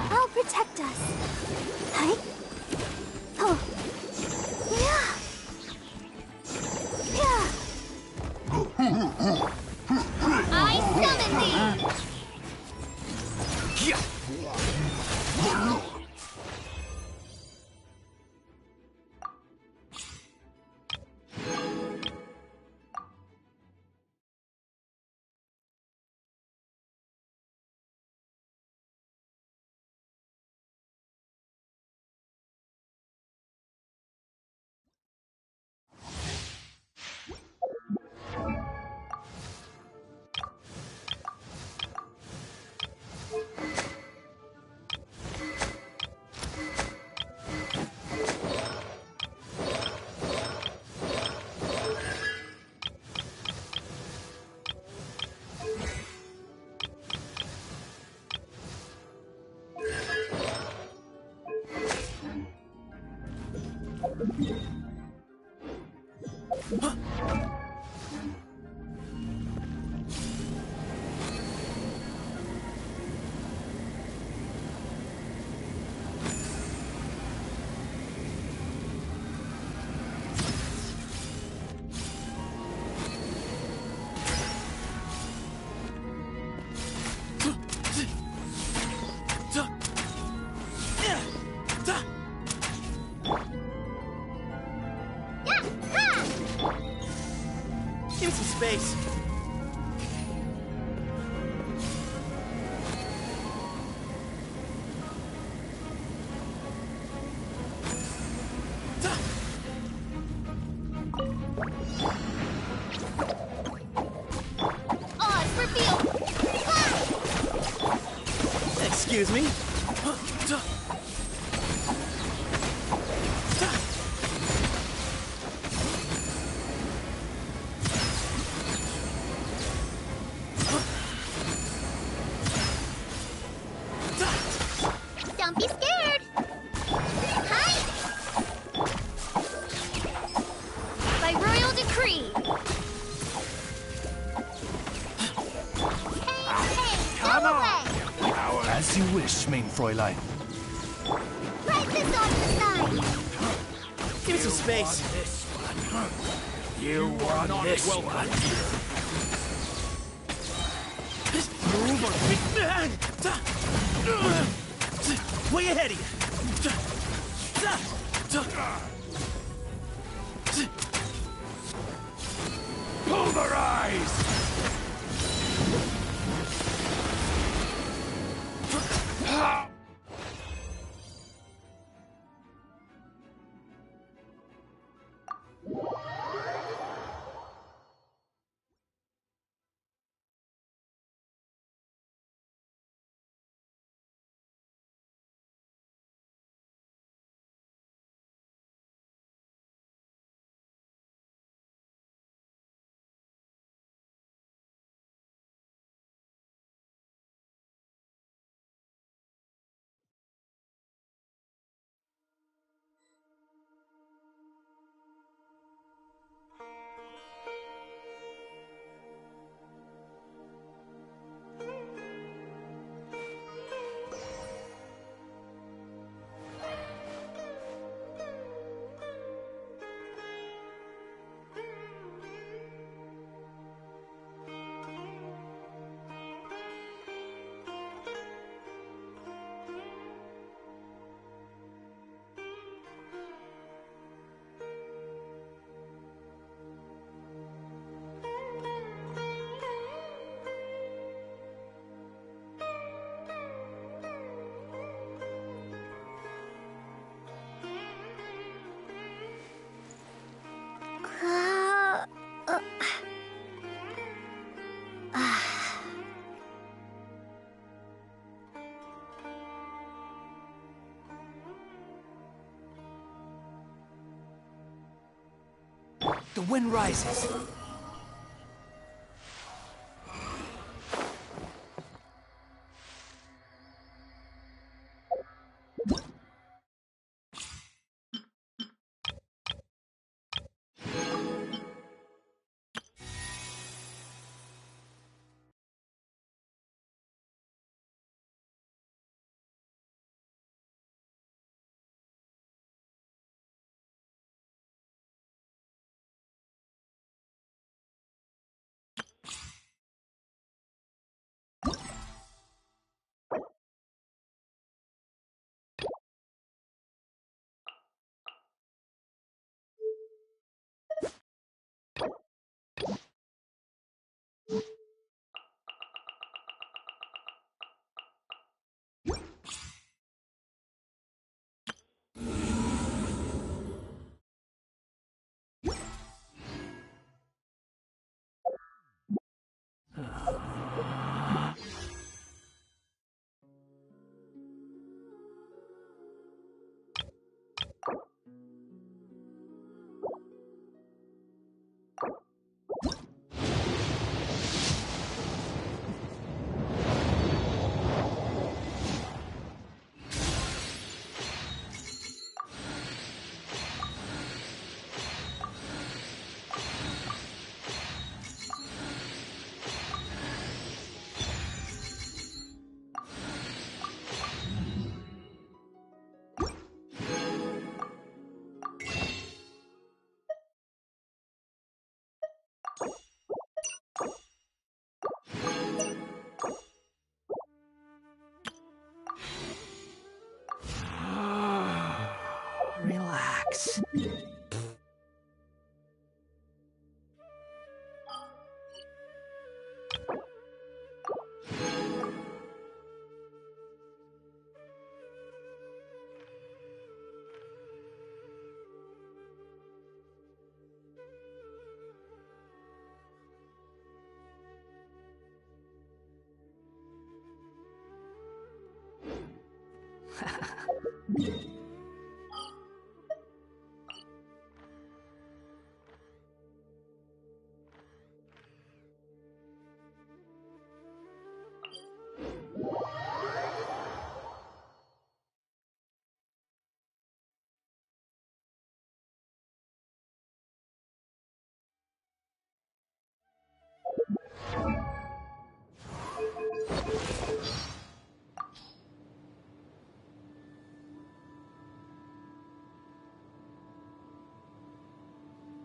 I'll protect us. Hi. Oh. Yeah. I summon thee! Give me some space. Oz, reveal! Excuse me? Don't be scared! Hide! By royal decree! Hey, Come go on! away! As you wish, main Fräulein. Right this off the side! Give me some space. You want this one? Move or be... Way ahead of you. Pulverize! The wind rises. Relax.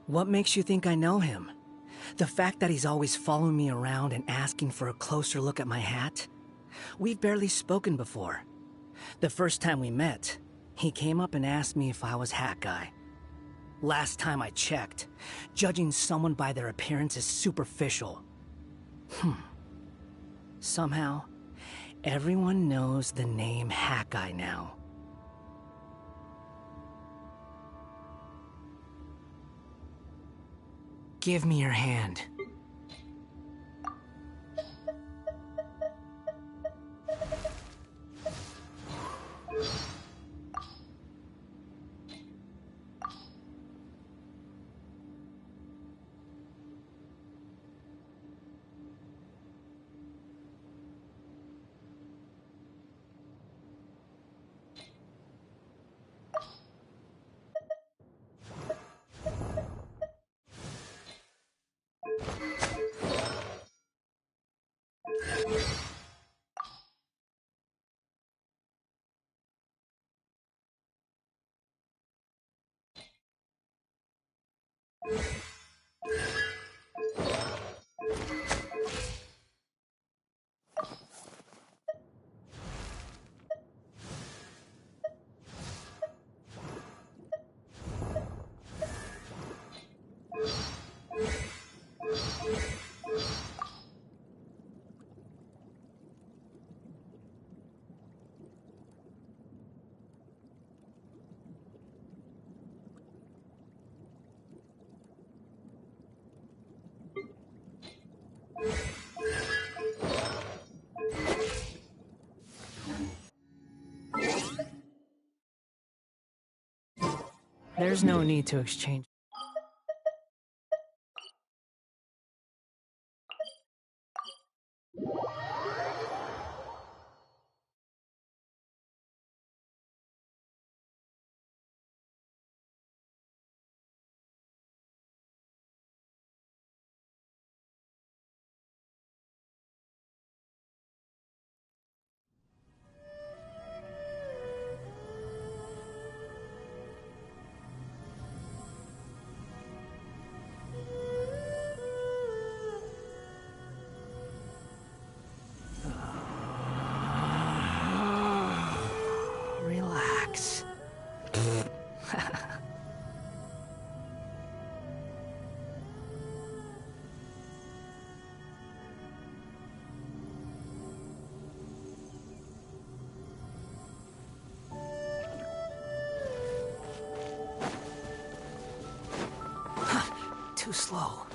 What makes you think I know him? The fact that he's always following me around and asking for a closer look at my hat? We've barely spoken before. The first time we met, he came up and asked me if I was Hat Guy. Last time I checked, judging someone by their appearance is superficial. Somehow, everyone knows the name Hat Guy now. Give me your hand. There's no need to exchange. Relax. Too slow.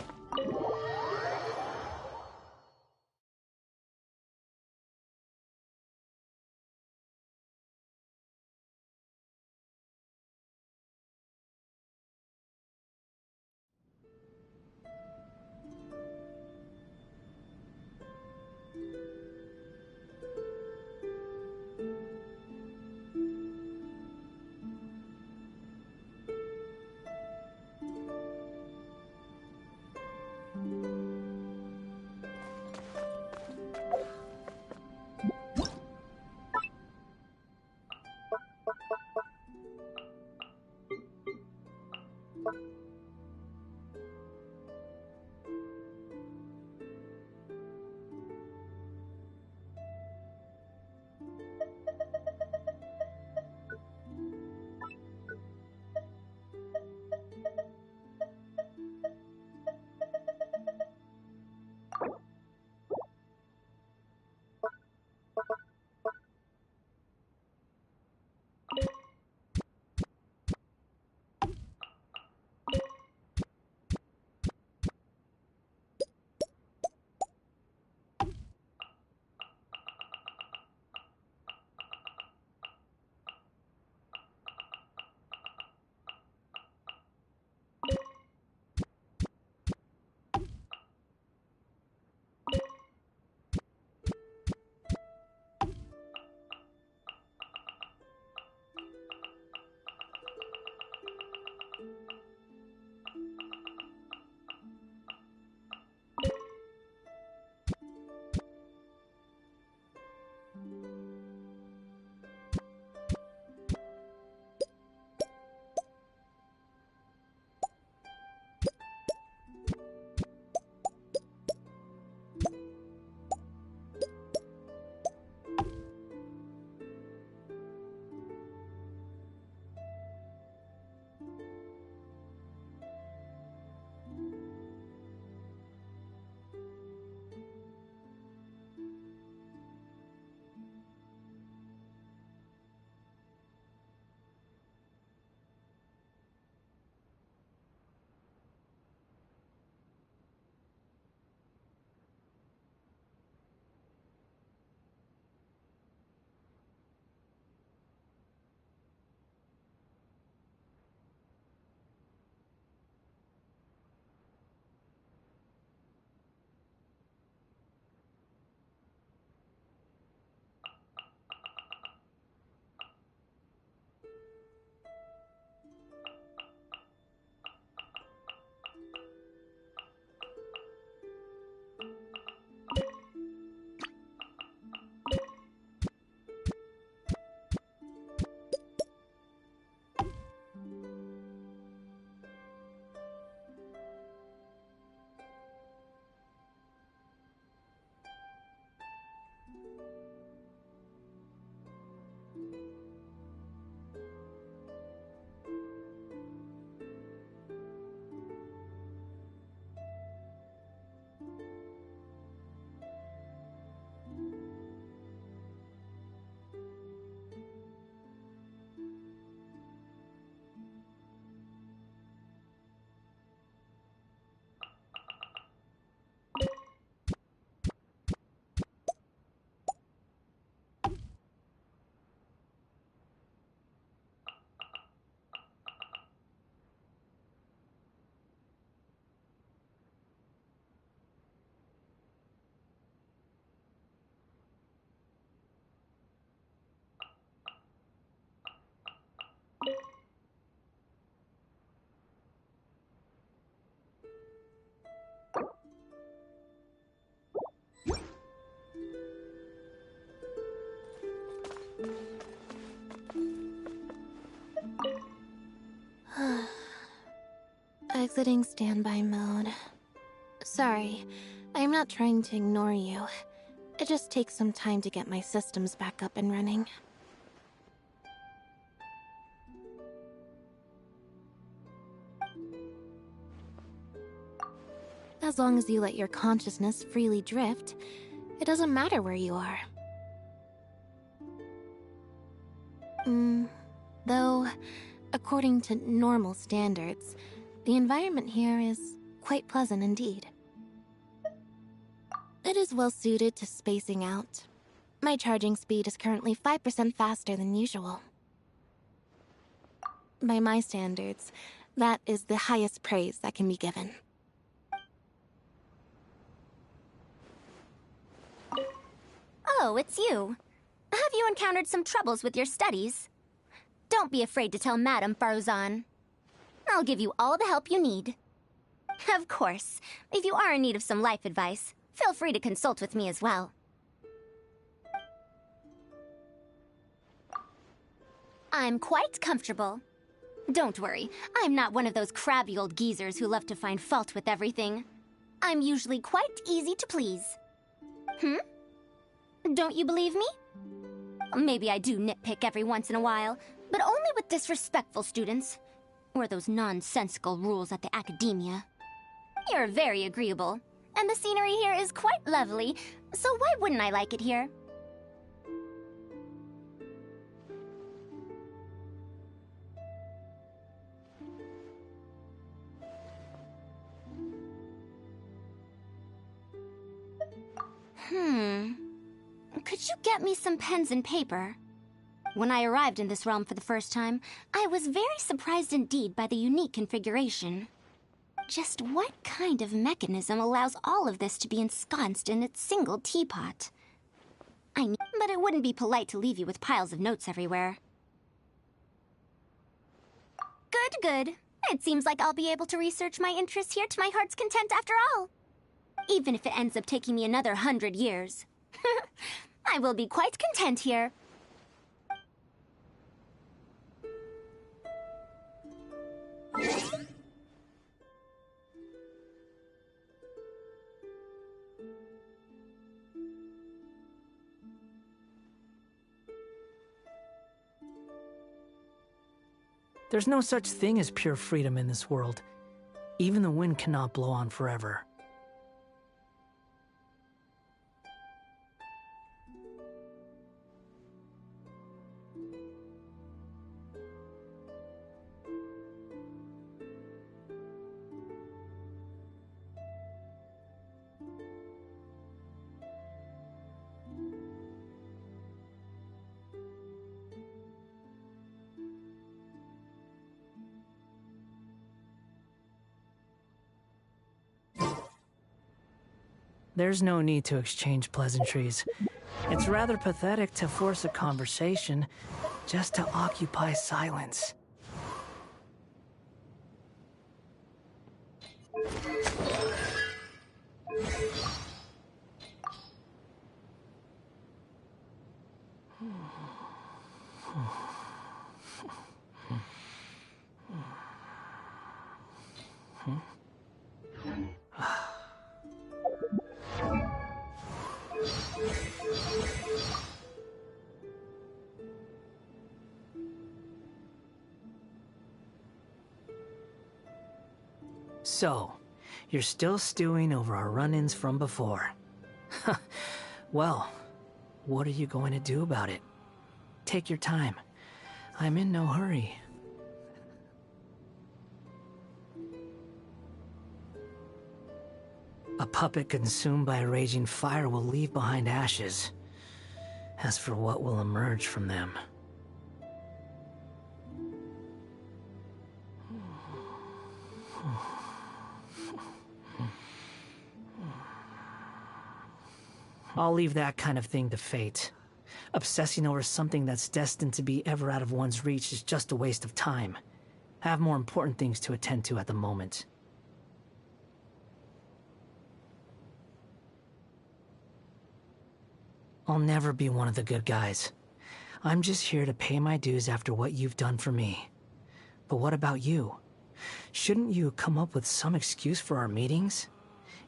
Exiting standby mode. Sorry, I'm not trying to ignore you. It just takes some time to get my systems back up and running. As long as you let your consciousness freely drift, it doesn't matter where you are. Though, according to normal standards, the environment here is quite pleasant indeed. It is well suited to spacing out. My charging speed is currently 5% faster than usual. By my standards, that is the highest praise that can be given. Oh, it's you. Have you encountered some troubles with your studies? Don't be afraid to tell Madame Farzan. I'll give you all the help you need. Of course, if you are in need of some life advice, feel free to consult with me as well. I'm quite comfortable. Don't worry, I'm not one of those crabby old geezers who love to find fault with everything. I'm usually quite easy to please. Don't you believe me? Maybe I do nitpick every once in a while, but only with disrespectful students. Or those nonsensical rules at the academia. You're very agreeable, and the scenery here is quite lovely, so why wouldn't I like it here? Could you get me some pens and paper? When I arrived in this realm for the first time, I was very surprised indeed by the unique configuration. Just what kind of mechanism allows all of this to be ensconced in its single teapot? But it wouldn't be polite to leave you with piles of notes everywhere. Good. It seems like I'll be able to research my interests here to my heart's content after all. Even if it ends up taking me another 100 years. I will be quite content here. There's no such thing as pure freedom in this world. Even the wind cannot blow on forever. There's no need to exchange pleasantries. It's rather pathetic to force a conversation just to occupy silence. So, you're still stewing over our run-ins from before. Well, what are you going to do about it? Take your time. I'm in no hurry. A puppet consumed by a raging fire will leave behind ashes. As for what will emerge from them... I'll leave that kind of thing to fate. Obsessing over something that's destined to be ever out of one's reach is just a waste of time. I have more important things to attend to at the moment. I'll never be one of the good guys. I'm just here to pay my dues after what you've done for me. But what about you? Shouldn't you come up with some excuse for our meetings?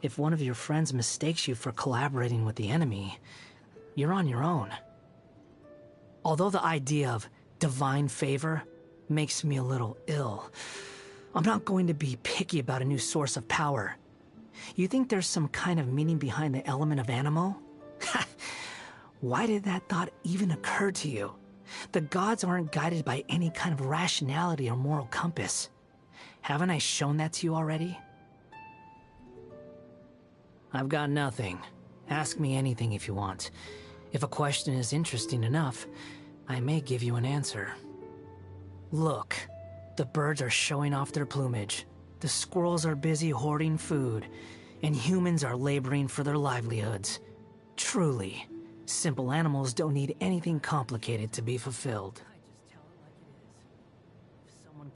If one of your friends mistakes you for collaborating with the enemy, you're on your own. Although the idea of divine favor makes me a little ill, I'm not going to be picky about a new source of power. You think there's some kind of meaning behind the element of animo? Why did that thought even occur to you? The gods aren't guided by any kind of rationality or moral compass. Haven't I shown that to you already? I've got nothing. Ask me anything if you want. If a question is interesting enough, I may give you an answer. Look, the birds are showing off their plumage, the squirrels are busy hoarding food, and humans are laboring for their livelihoods. Truly, simple animals don't need anything complicated to be fulfilled.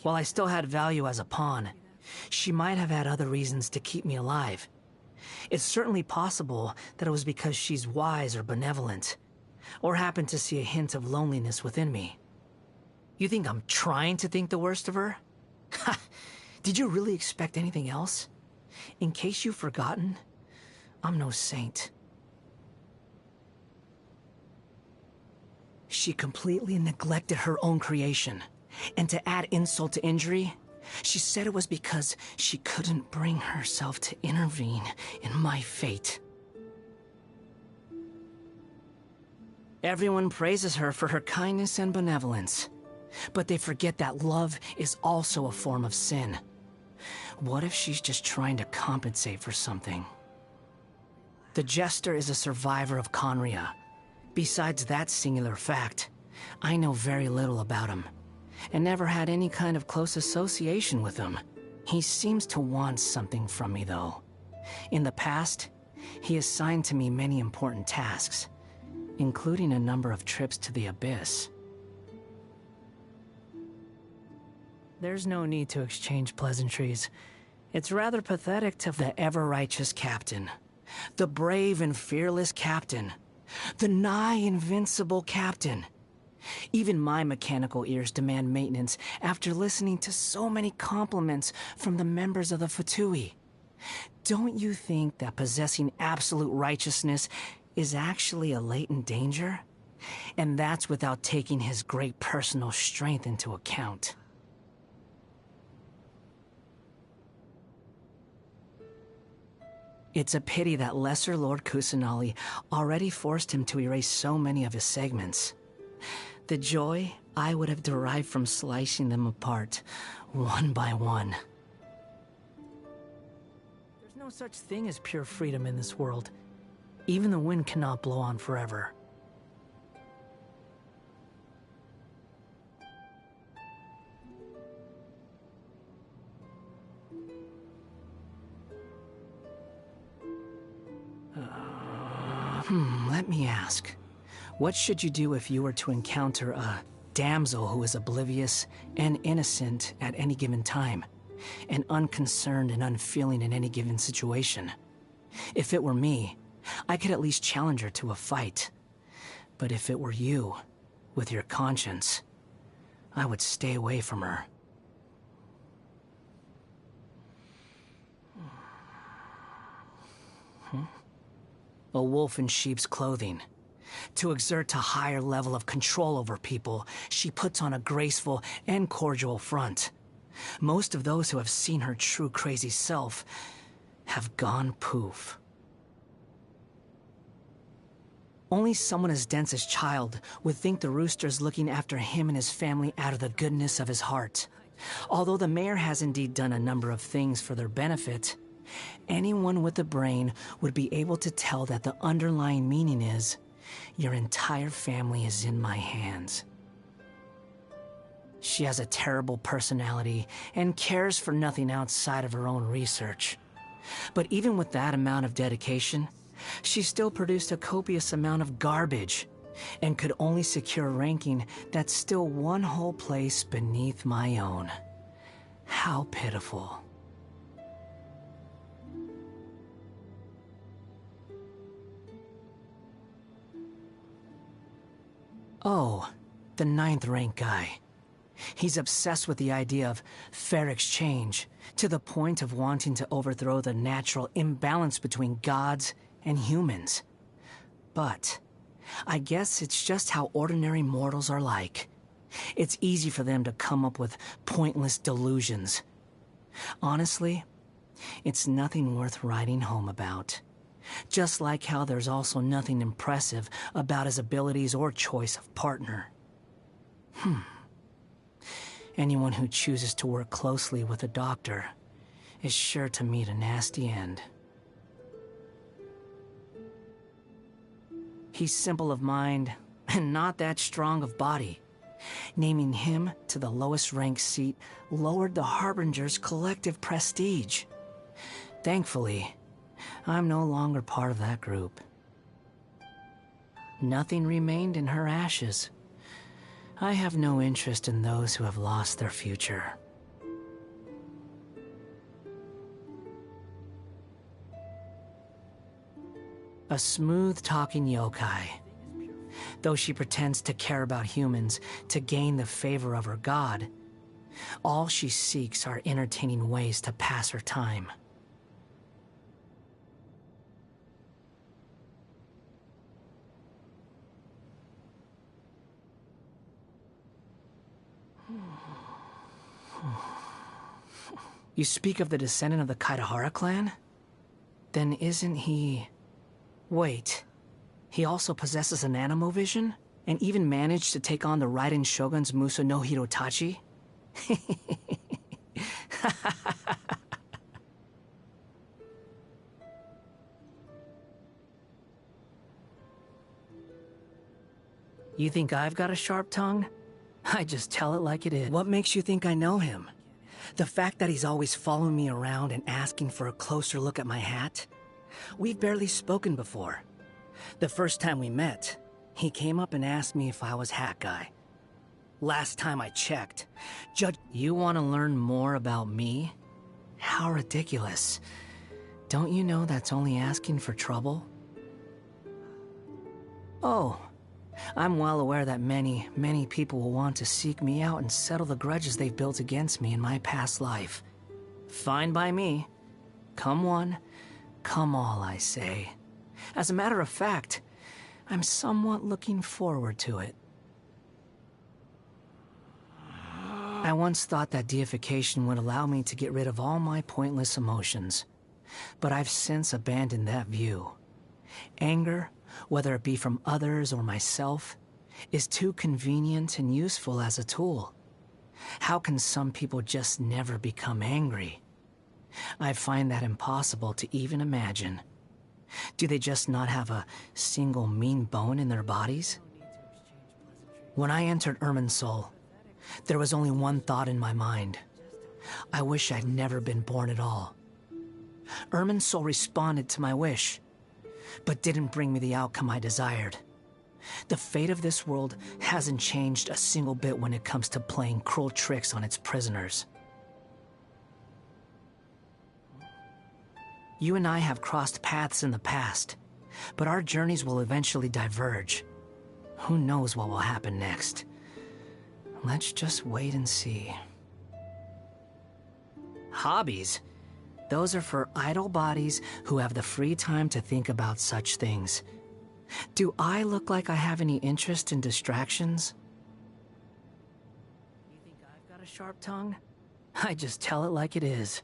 While I still had value as a pawn, she might have had other reasons to keep me alive. It's certainly possible that it was because she's wise or benevolent, or happened to see a hint of loneliness within me. You think I'm trying to think the worst of her? Ha! Did you really expect anything else? In case you've forgotten, I'm no saint. She completely neglected her own creation, and to add insult to injury, she said it was because she couldn't bring herself to intervene in my fate. Everyone praises her for her kindness and benevolence, but they forget that love is also a form of sin. What if she's just trying to compensate for something? The Jester is a survivor of Conria. Besides that singular fact, I know very little about him, and never had any kind of close association with him. He seems to want something from me, though. In the past, he assigned to me many important tasks, including a number of trips to the Abyss. There's no need to exchange pleasantries. It's rather pathetic to the ever-righteous captain, the brave and fearless captain, the nigh-invincible captain. Even my mechanical ears demand maintenance after listening to so many compliments from the members of the Fatui. Don't you think that possessing absolute righteousness is actually a latent danger? And that's without taking his great personal strength into account. It's a pity that Lesser Lord Kusanali already forced him to erase so many of his segments. The joy I would have derived from slicing them apart, one by one. There's no such thing as pure freedom in this world. Even the wind cannot blow on forever. Let me ask. What should you do if you were to encounter a damsel who is oblivious and innocent at any given time, and unconcerned and unfeeling in any given situation? If it were me, I could at least challenge her to a fight. But if it were you, with your conscience, I would stay away from her. A wolf in sheep's clothing. To exert a higher level of control over people, she puts on a graceful and cordial front. Most of those who have seen her true crazy self have gone poof. Only someone as dense as Child would think the rooster is looking after him and his family out of the goodness of his heart. Although the mayor has indeed done a number of things for their benefit, anyone with a brain would be able to tell that the underlying meaning is, your entire family is in my hands. She has a terrible personality and cares for nothing outside of her own research. But even with that amount of dedication, she still produced a copious amount of garbage and could only secure a ranking that's still one whole place beneath my own. How pitiful. Oh, the 9th rank guy. He's obsessed with the idea of fair exchange, to the point of wanting to overthrow the natural imbalance between gods and humans. But I guess it's just how ordinary mortals are like. It's easy for them to come up with pointless delusions. Honestly, it's nothing worth writing home about. Just like how there's also nothing impressive about his abilities or choice of partner. Anyone who chooses to work closely with a doctor is sure to meet a nasty end. He's simple of mind and not that strong of body. Naming him to the lowest ranked seat lowered the Harbinger's collective prestige. Thankfully, I'm no longer part of that group. Nothing remained in her ashes. I have no interest in those who have lost their future. A smooth-talking yokai. Though she pretends to care about humans to gain the favor of her god, all she seeks are entertaining ways to pass her time. You speak of the descendant of the Kaitahara clan? Then isn't he... Wait, he also possesses an Animo-vision? And even managed to take on the Raiden Shogun's Muso no Hirotachi? You think I've got a sharp tongue? I just tell it like it is. What makes you think I know him? The fact that he's always following me around and asking for a closer look at my hat? We've barely spoken before. The first time we met, he came up and asked me if I was Hat Guy. Last time I checked, you want to learn more about me? How ridiculous. Don't you know that's only asking for trouble? Oh, I'm well aware that many people will want to seek me out and settle the grudges they've built against me in my past life. Fine by me. Come one, come all, I say. As a matter of fact, I'm somewhat looking forward to it. I once thought that deification would allow me to get rid of all my pointless emotions, but I've since abandoned that view. Anger, whether it be from others or myself, is too convenient and useful as a tool. How can some people just never become angry? I find that impossible to even imagine. Do they just not have a single mean bone in their bodies? When I entered Irminsul, there was only one thought in my mind. I wish I'd never been born at all. Irminsul responded to my wish, but didn't bring me the outcome I desired. The fate of this world hasn't changed a single bit when it comes to playing cruel tricks on its prisoners. You and I have crossed paths in the past, but our journeys will eventually diverge. Who knows what will happen next? Let's just wait and see. Hobbies? Those are for idle bodies who have the free time to think about such things. Do I look like I have any interest in distractions? You think I've got a sharp tongue? I just tell it like it is.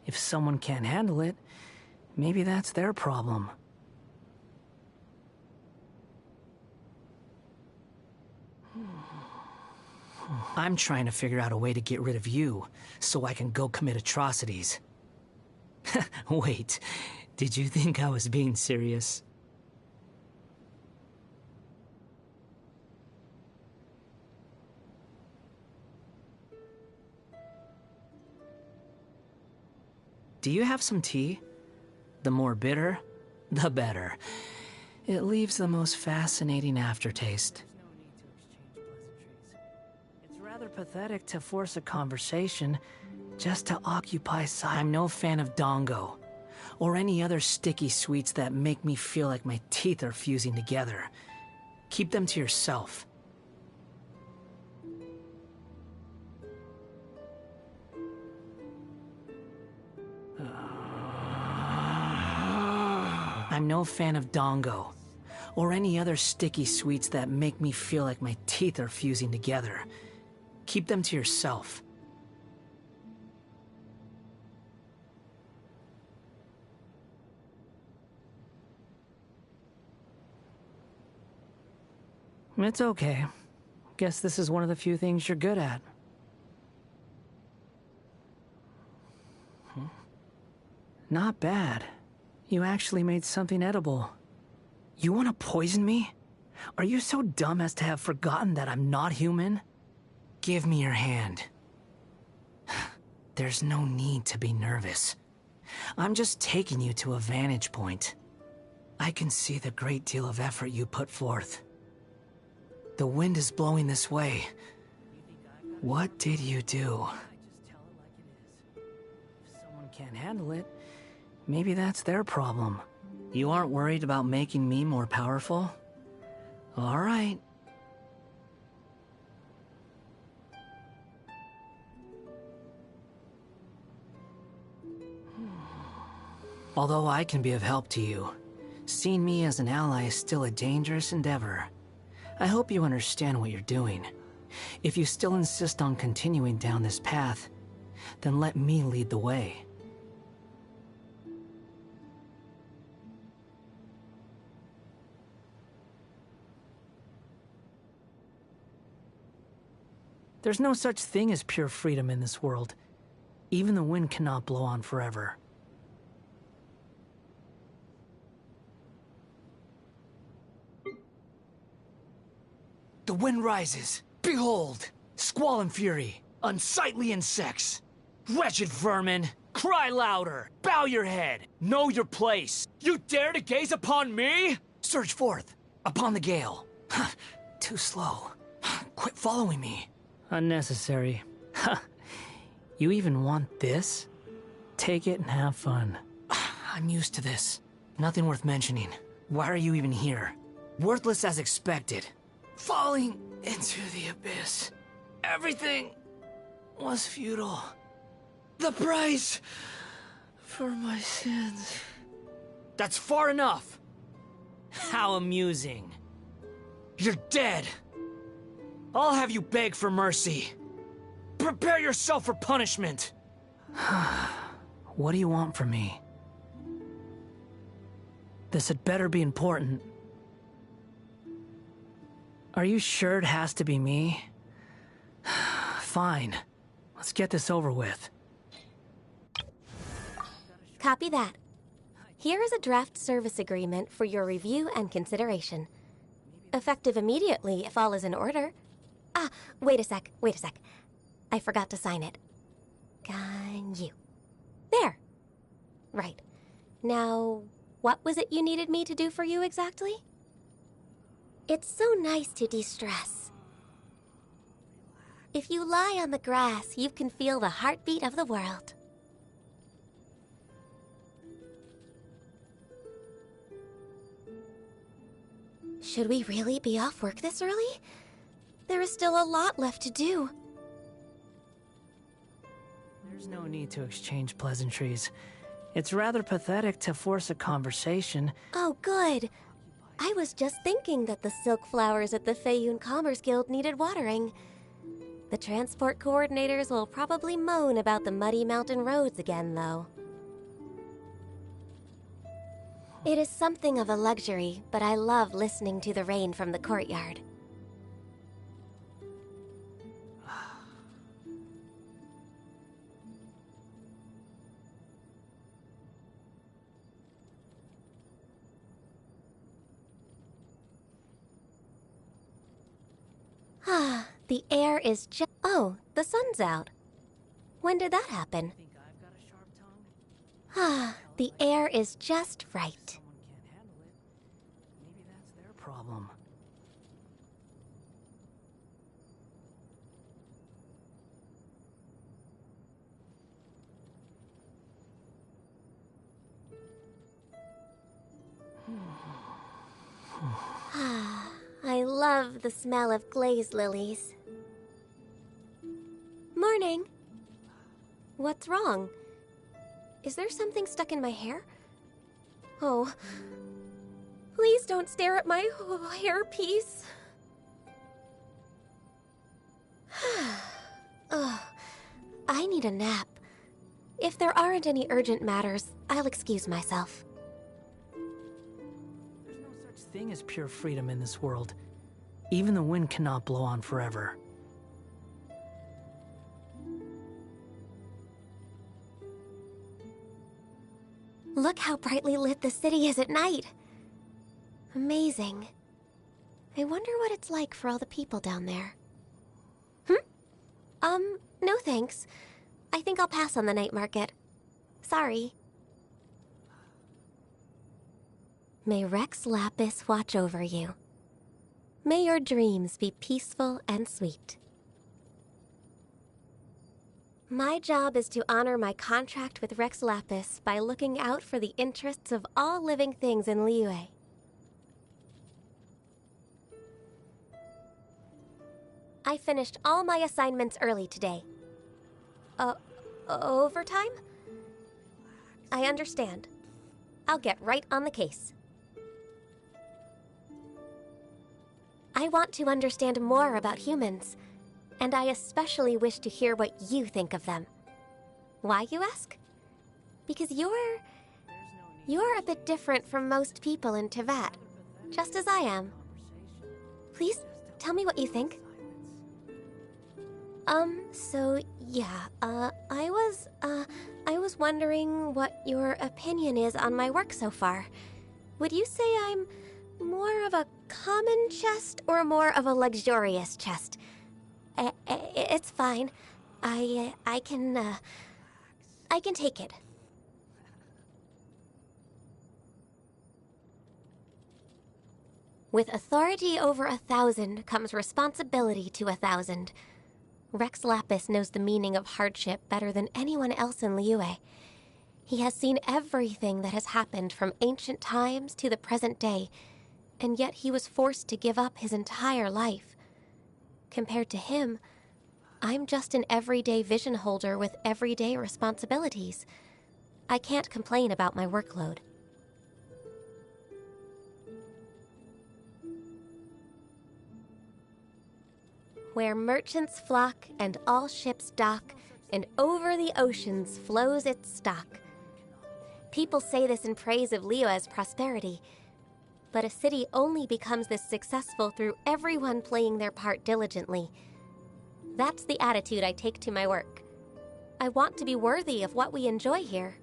If someone can't handle it, maybe that's their problem. I'm trying to figure out a way to get rid of you, so I can go commit atrocities. Wait, did you think I was being serious? Do you have some tea? The more bitter, the better. It leaves the most fascinating aftertaste. It's rather pathetic to force a conversation just to occupy silence. I'm no fan of Dongo, or any other sticky sweets that make me feel like my teeth are fusing together. Keep them to yourself. I'm no fan of Dongo, or any other sticky sweets that make me feel like my teeth are fusing together. Keep them to yourself. It's okay. Guess this is one of the few things you're good at. Not bad. You actually made something edible. You want to poison me? Are you so dumb as to have forgotten that I'm not human? Give me your hand. There's no need to be nervous. I'm just taking you to a vantage point. I can see the great deal of effort you put forth. The wind is blowing this way. What did you do? If someone can't handle it, maybe that's their problem. You aren't worried about making me more powerful? All right. Although I can be of help to you, seeing me as an ally is still a dangerous endeavor. I hope you understand what you're doing. If you still insist on continuing down this path, then let me lead the way. There's no such thing as pure freedom in this world. Even the wind cannot blow on forever. The wind rises. Behold! Squall and fury. Unsightly insects. Wretched vermin. Cry louder. Bow your head. Know your place. You dare to gaze upon me? Surge forth. Upon the gale. Too slow. Quit following me. Unnecessary. You even want this? Take it and have fun. I'm used to this. Nothing worth mentioning. Why are you even here? Worthless as expected. Falling into the abyss. Everything was futile. The price for my sins. That's far enough. How amusing. You're dead. I'll have you beg for mercy. Prepare yourself for punishment. What do you want from me? This had better be important. Are you sure it has to be me? Fine. Let's get this over with. Copy that. Here is a draft service agreement for your review and consideration. Effective immediately if all is in order. Ah, wait a sec. I forgot to sign it. Can you? There. Right. Now, what was it you needed me to do for you exactly? It's so nice to de-stress. If you lie on the grass, you can feel the heartbeat of the world. Should we really be off work this early? There is still a lot left to do. There's no need to exchange pleasantries. It's rather pathetic to force a conversation. Oh, good. I was just thinking that the silk flowers at the Feiyun Commerce Guild needed watering. The transport coordinators will probably moan about the muddy mountain roads again, though. It is something of a luxury, but I love listening to the rain from the courtyard. Ah, the air is just... Oh, the sun's out. When did that happen? Think I've got a sharp tongue? Ah, the air is just right. Someone can't handle it. Maybe that's their problem. Ah, I love the smell of glazed lilies. Morning. What's wrong? Is there something stuck in my hair? Oh. Please don't stare at my hairpiece. Ugh. I need a nap. If there aren't any urgent matters, I'll excuse myself. There's no such thing as pure freedom in this world. Even the wind cannot blow on forever. Look how brightly lit the city is at night. Amazing. I wonder what it's like for all the people down there. No thanks. I think I'll pass on the night market. Sorry. May Rex Lapis watch over you. May your dreams be peaceful and sweet. My job is to honor my contract with Rex Lapis by looking out for the interests of all living things in Liyue. I finished all my assignments early today. Overtime? I understand. I'll get right on the case. I want to understand more about humans, and I especially wish to hear what you think of them. Why, you ask? Because you're a bit different from most people in Teyvat, just as I am. Please, tell me what you think. So yeah, I was wondering what your opinion is on my work so far. Would you say I'm more of a common chest or more of a luxurious chest? It's fine. I can take it. With authority over 1,000 comes responsibility to 1,000. Rex Lapis knows the meaning of hardship better than anyone else in Liyue. He has seen everything that has happened from ancient times to the present day, and yet he was forced to give up his entire life. Compared to him, I'm just an everyday vision holder with everyday responsibilities. I can't complain about my workload. Where merchants flock and all ships dock, and over the oceans flows its stock. People say this in praise of Liyue's prosperity, but a city only becomes this successful through everyone playing their part diligently. That's the attitude I take to my work. I want to be worthy of what we enjoy here.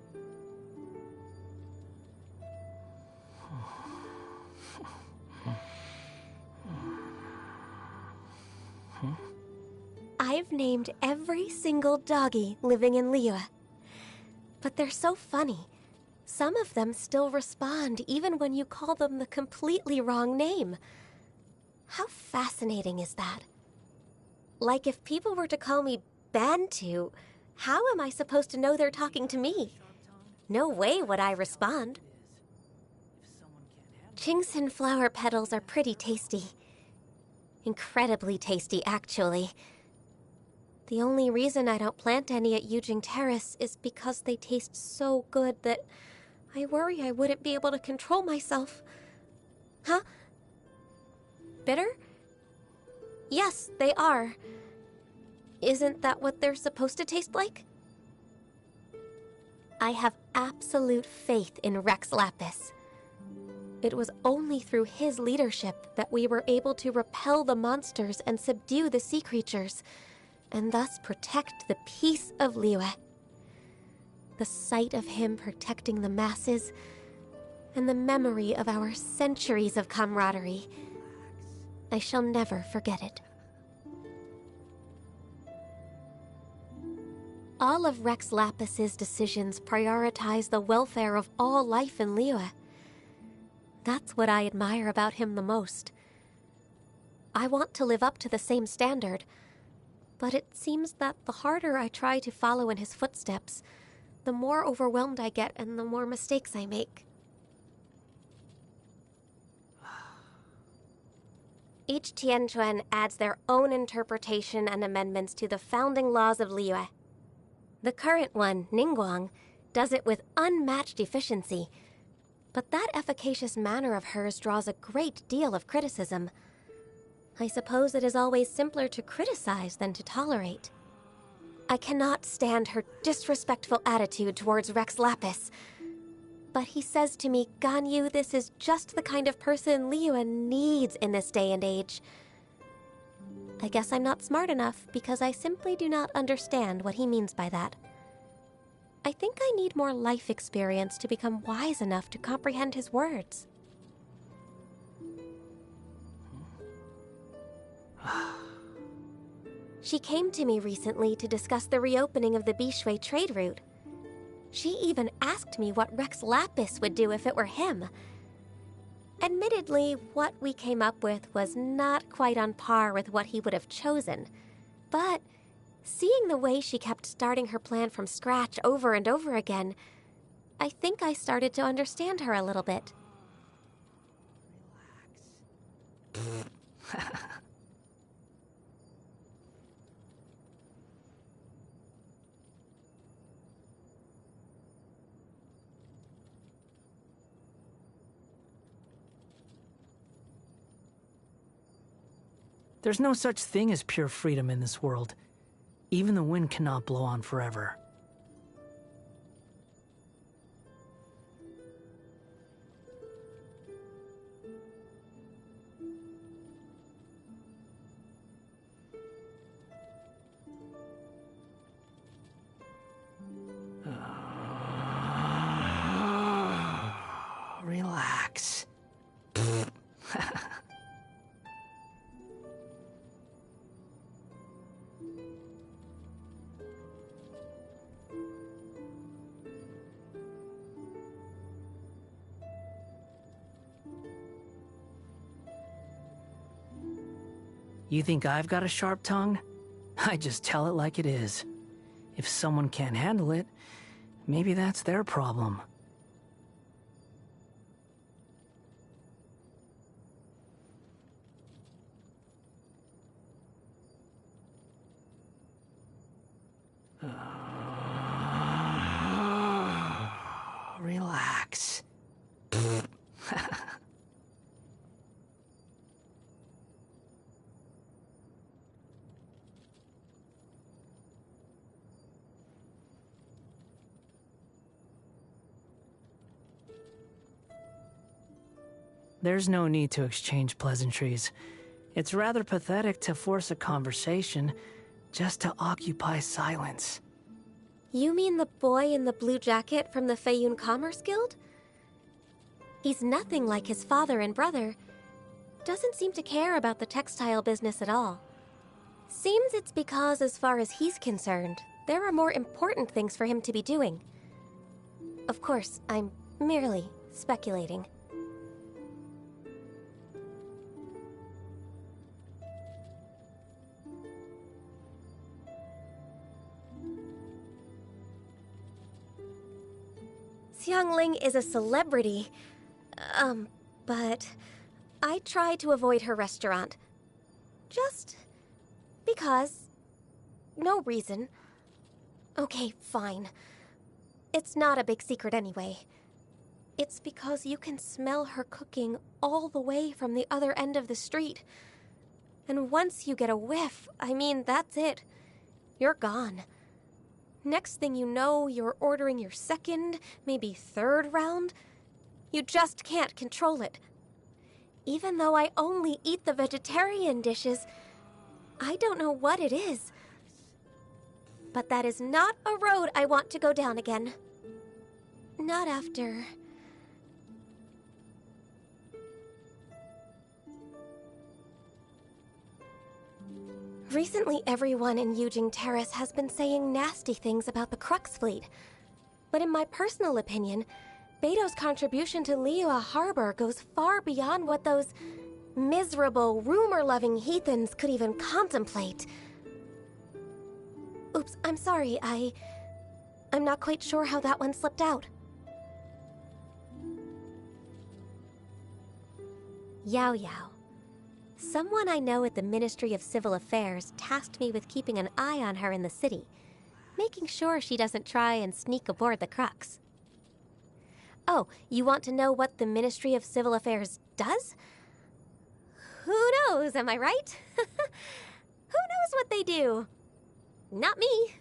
I've named every single doggy living in Liyue. But they're so funny. Some of them still respond even when you call them the completely wrong name. How fascinating is that? Like if people were to call me Bantu, how am I supposed to know they're talking to me? No way would I respond. Chingson flower petals are pretty tasty. Incredibly tasty, actually. The only reason I don't plant any at Yujing Terrace is because they taste so good that I worry I wouldn't be able to control myself. Huh? Bitter? Yes, they are. Isn't that what they're supposed to taste like? I have absolute faith in Rex Lapis. It was only through his leadership that we were able to repel the monsters and subdue the sea creatures, and thus protect the peace of Liyue. The sight of him protecting the masses, and the memory of our centuries of camaraderie, I shall never forget it. All of Rex Lapis's decisions prioritize the welfare of all life in Liyue. That's what I admire about him the most. I want to live up to the same standard, but it seems that the harder I try to follow in his footsteps, the more overwhelmed I get and the more mistakes I make. Each Tianquan adds their own interpretation and amendments to the founding laws of Liyue. The current one, Ningguang, does it with unmatched efficiency. But that efficacious manner of hers draws a great deal of criticism. I suppose it is always simpler to criticize than to tolerate. I cannot stand her disrespectful attitude towards Rex Lapis. But he says to me, "Ganyu, this is just the kind of person Liyue needs in this day and age." I guess I'm not smart enough because I simply do not understand what he means by that. I think I need more life experience to become wise enough to comprehend his words. She came to me recently to discuss the reopening of the Bishui trade route. She even asked me what Rex Lapis would do if it were him. Admittedly, what we came up with was not quite on par with what he would have chosen. But seeing the way she kept starting her plan from scratch over and over again, I think I started to understand her a little bit. There's no such thing as pure freedom in this world. Even the wind cannot blow on forever. Relax. You think I've got a sharp tongue? I just tell it like it is. If someone can't handle it, maybe that's their problem. Relax. There's no need to exchange pleasantries. It's rather pathetic to force a conversation just to occupy silence. You mean the boy in the blue jacket from the Feiyun Commerce Guild? He's nothing like his father and brother. Doesn't seem to care about the textile business at all. Seems it's because, as far as he's concerned, there are more important things for him to be doing. Of course, I'm merely speculating. Xiangling is a celebrity. But I try to avoid her restaurant. Just because. No reason. Okay, fine. It's not a big secret anyway. It's because you can smell her cooking all the way from the other end of the street. And once you get a whiff, I mean, that's it. You're gone. Next thing you know, you're ordering your second, maybe third round. You just can't control it. Even though I only eat the vegetarian dishes, I don't know what it is. But that is not a road I want to go down again. Not after... Recently, everyone in Yujing Terrace has been saying nasty things about the Crux fleet. But in my personal opinion, Beto's contribution to Liyue Harbor goes far beyond what those miserable, rumor-loving heathens could even contemplate. Oops, I'm sorry, I'm not quite sure how that one slipped out. Yao Yao. Someone I know at the Ministry of Civil Affairs tasked me with keeping an eye on her in the city. making sure she doesn't try and sneak aboard the Crux. Oh, you want to know what the Ministry of Civil Affairs does? Who knows, am I right? Who knows what they do? Not me.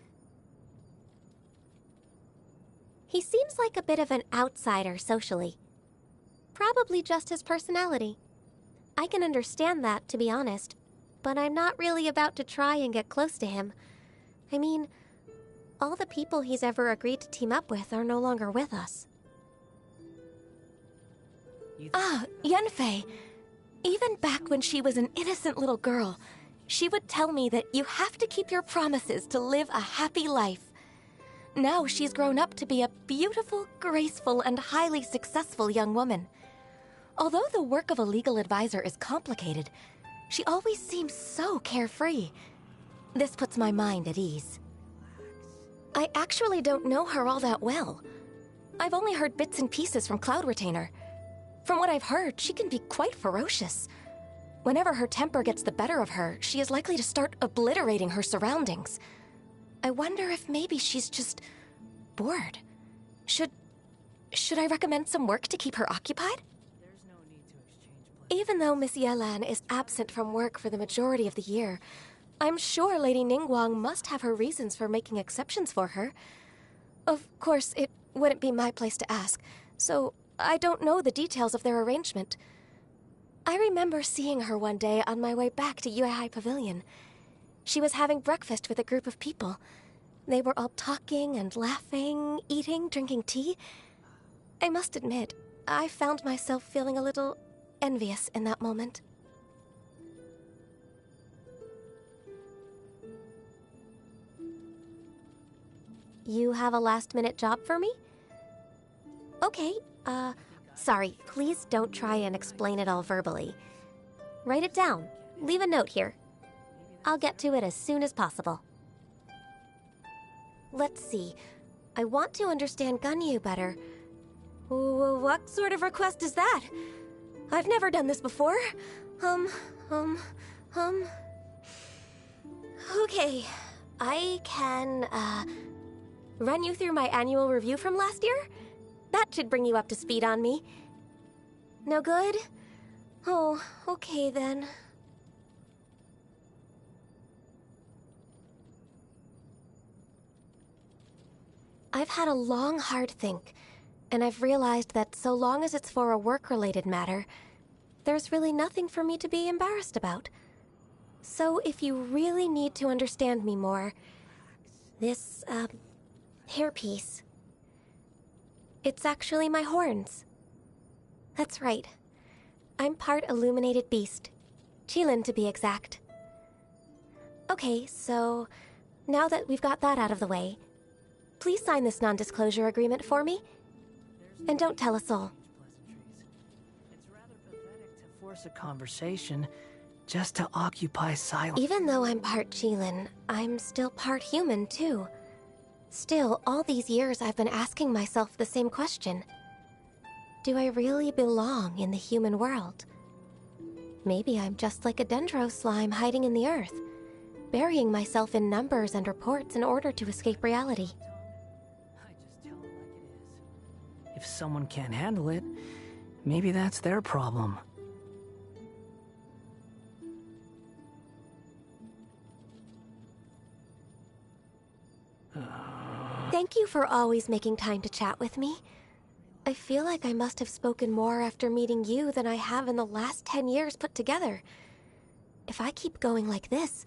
He seems like a bit of an outsider socially. Probably just his personality. I can understand that, to be honest, but I'm not really about to try and get close to him. I mean, all the people he's ever agreed to team up with are no longer with us. Ah, Yenfei. Even back when she was an innocent little girl, she would tell me that you have to keep your promises to live a happy life. Now she's grown up to be a beautiful, graceful, and highly successful young woman. Although the work of a legal advisor is complicated, she always seems so carefree. This puts my mind at ease. I actually don't know her all that well. I've only heard bits and pieces from Cloud Retainer. From what I've heard, she can be quite ferocious. Whenever her temper gets the better of her, she is likely to start obliterating her surroundings. I wonder if maybe she's just bored. Should I recommend some work to keep her occupied? Even though Miss Yelan is absent from work for the majority of the year, I'm sure Lady Ningguang must have her reasons for making exceptions for her. Of course, it wouldn't be my place to ask, so I don't know the details of their arrangement. I remember seeing her one day on my way back to Yuehai Pavilion. She was having breakfast with a group of people. They were all talking and laughing, eating, drinking tea. I must admit, I found myself feeling a little envious in that moment. You have a last-minute job for me? Okay, sorry, please don't try and explain it all verbally. Write it down. Leave a note here. I'll get to it as soon as possible. Let's see. I want to understand Ganyu better. What sort of request is that? I've never done this before. Okay. I can, run you through my annual review from last year? That should bring you up to speed on me. No good? Oh, okay then. I've had a long, hard think, and I've realized that so long as it's for a work-related matter, there's really nothing for me to be embarrassed about. So if you really need to understand me more, this, hairpiece, it's actually my horns. That's right. I'm part illuminated beast. Qilin, to be exact. Okay, so now that we've got that out of the way, please sign this non-disclosure agreement for me. And don't tell us all. It's rather pathetic to force a conversation just to occupy silence. Even though I'm part Qilin, I'm still part human, too. Still, all these years I've been asking myself the same question. Do I really belong in the human world? Maybe I'm just like a dendro slime hiding in the earth, burying myself in numbers and reports in order to escape reality. I just tell it like it is. If someone can't handle it, maybe that's their problem. Thank you for always making time to chat with me. I feel like I must have spoken more after meeting you than I have in the last 10 years put together. If I keep going like this,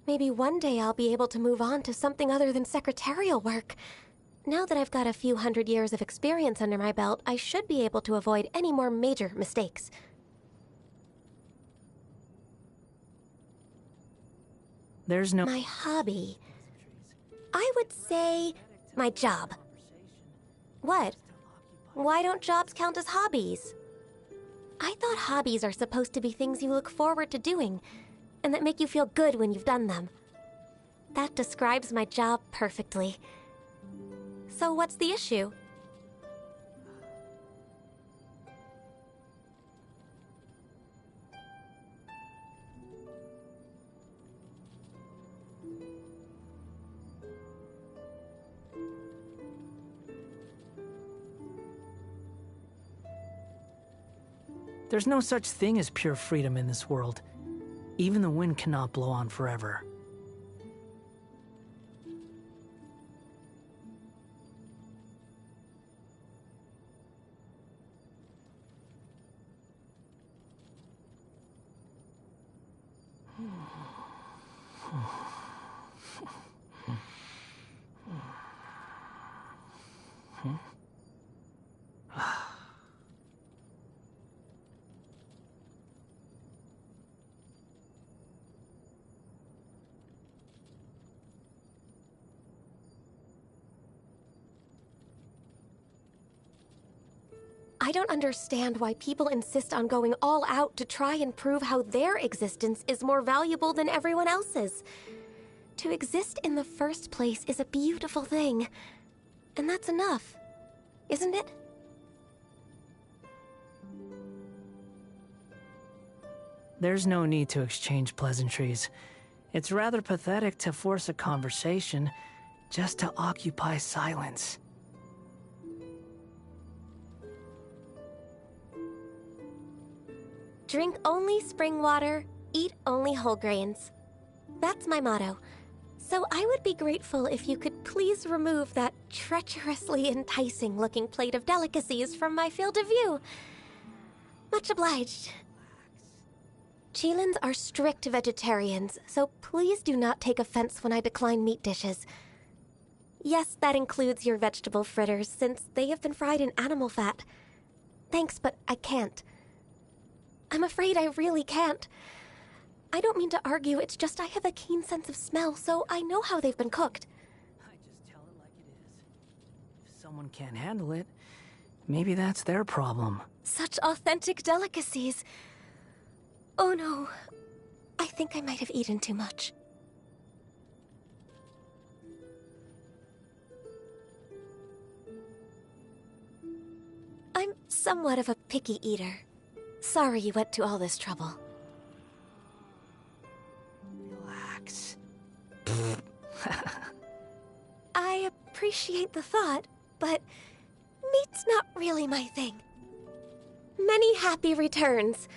maybe one day I'll be able to move on to something other than secretarial work. Now that I've got a few hundred years of experience under my belt, I should be able to avoid any more major mistakes. There's no... My hobby. I would say my job. What? Why don't jobs count as hobbies? I thought hobbies are supposed to be things you look forward to doing, and that make you feel good when you've done them. That describes my job perfectly. So what's the issue? There's no such thing as pure freedom in this world. Even the wind cannot blow on forever. I don't understand why people insist on going all out to try and prove how their existence is more valuable than everyone else's. To exist in the first place is a beautiful thing, and that's enough, isn't it? There's no need to exchange pleasantries. It's rather pathetic to force a conversation just to occupy silence. Drink only spring water, eat only whole grains. That's my motto. So I would be grateful if you could please remove that treacherously enticing-looking plate of delicacies from my field of view. Much obliged. Cheelans are strict vegetarians, so please do not take offense when I decline meat dishes. Yes, that includes your vegetable fritters, since they have been fried in animal fat. Thanks, but I can't. I'm afraid I really can't. I don't mean to argue, it's just I have a keen sense of smell, so I know how they've been cooked. I just tell it like it is. If someone can't handle it, maybe that's their problem. Such authentic delicacies. Oh no, I think I might have eaten too much. I'm somewhat of a picky eater. Sorry you went to all this trouble. Relax. I appreciate the thought, but meat's not really my thing. Many happy returns.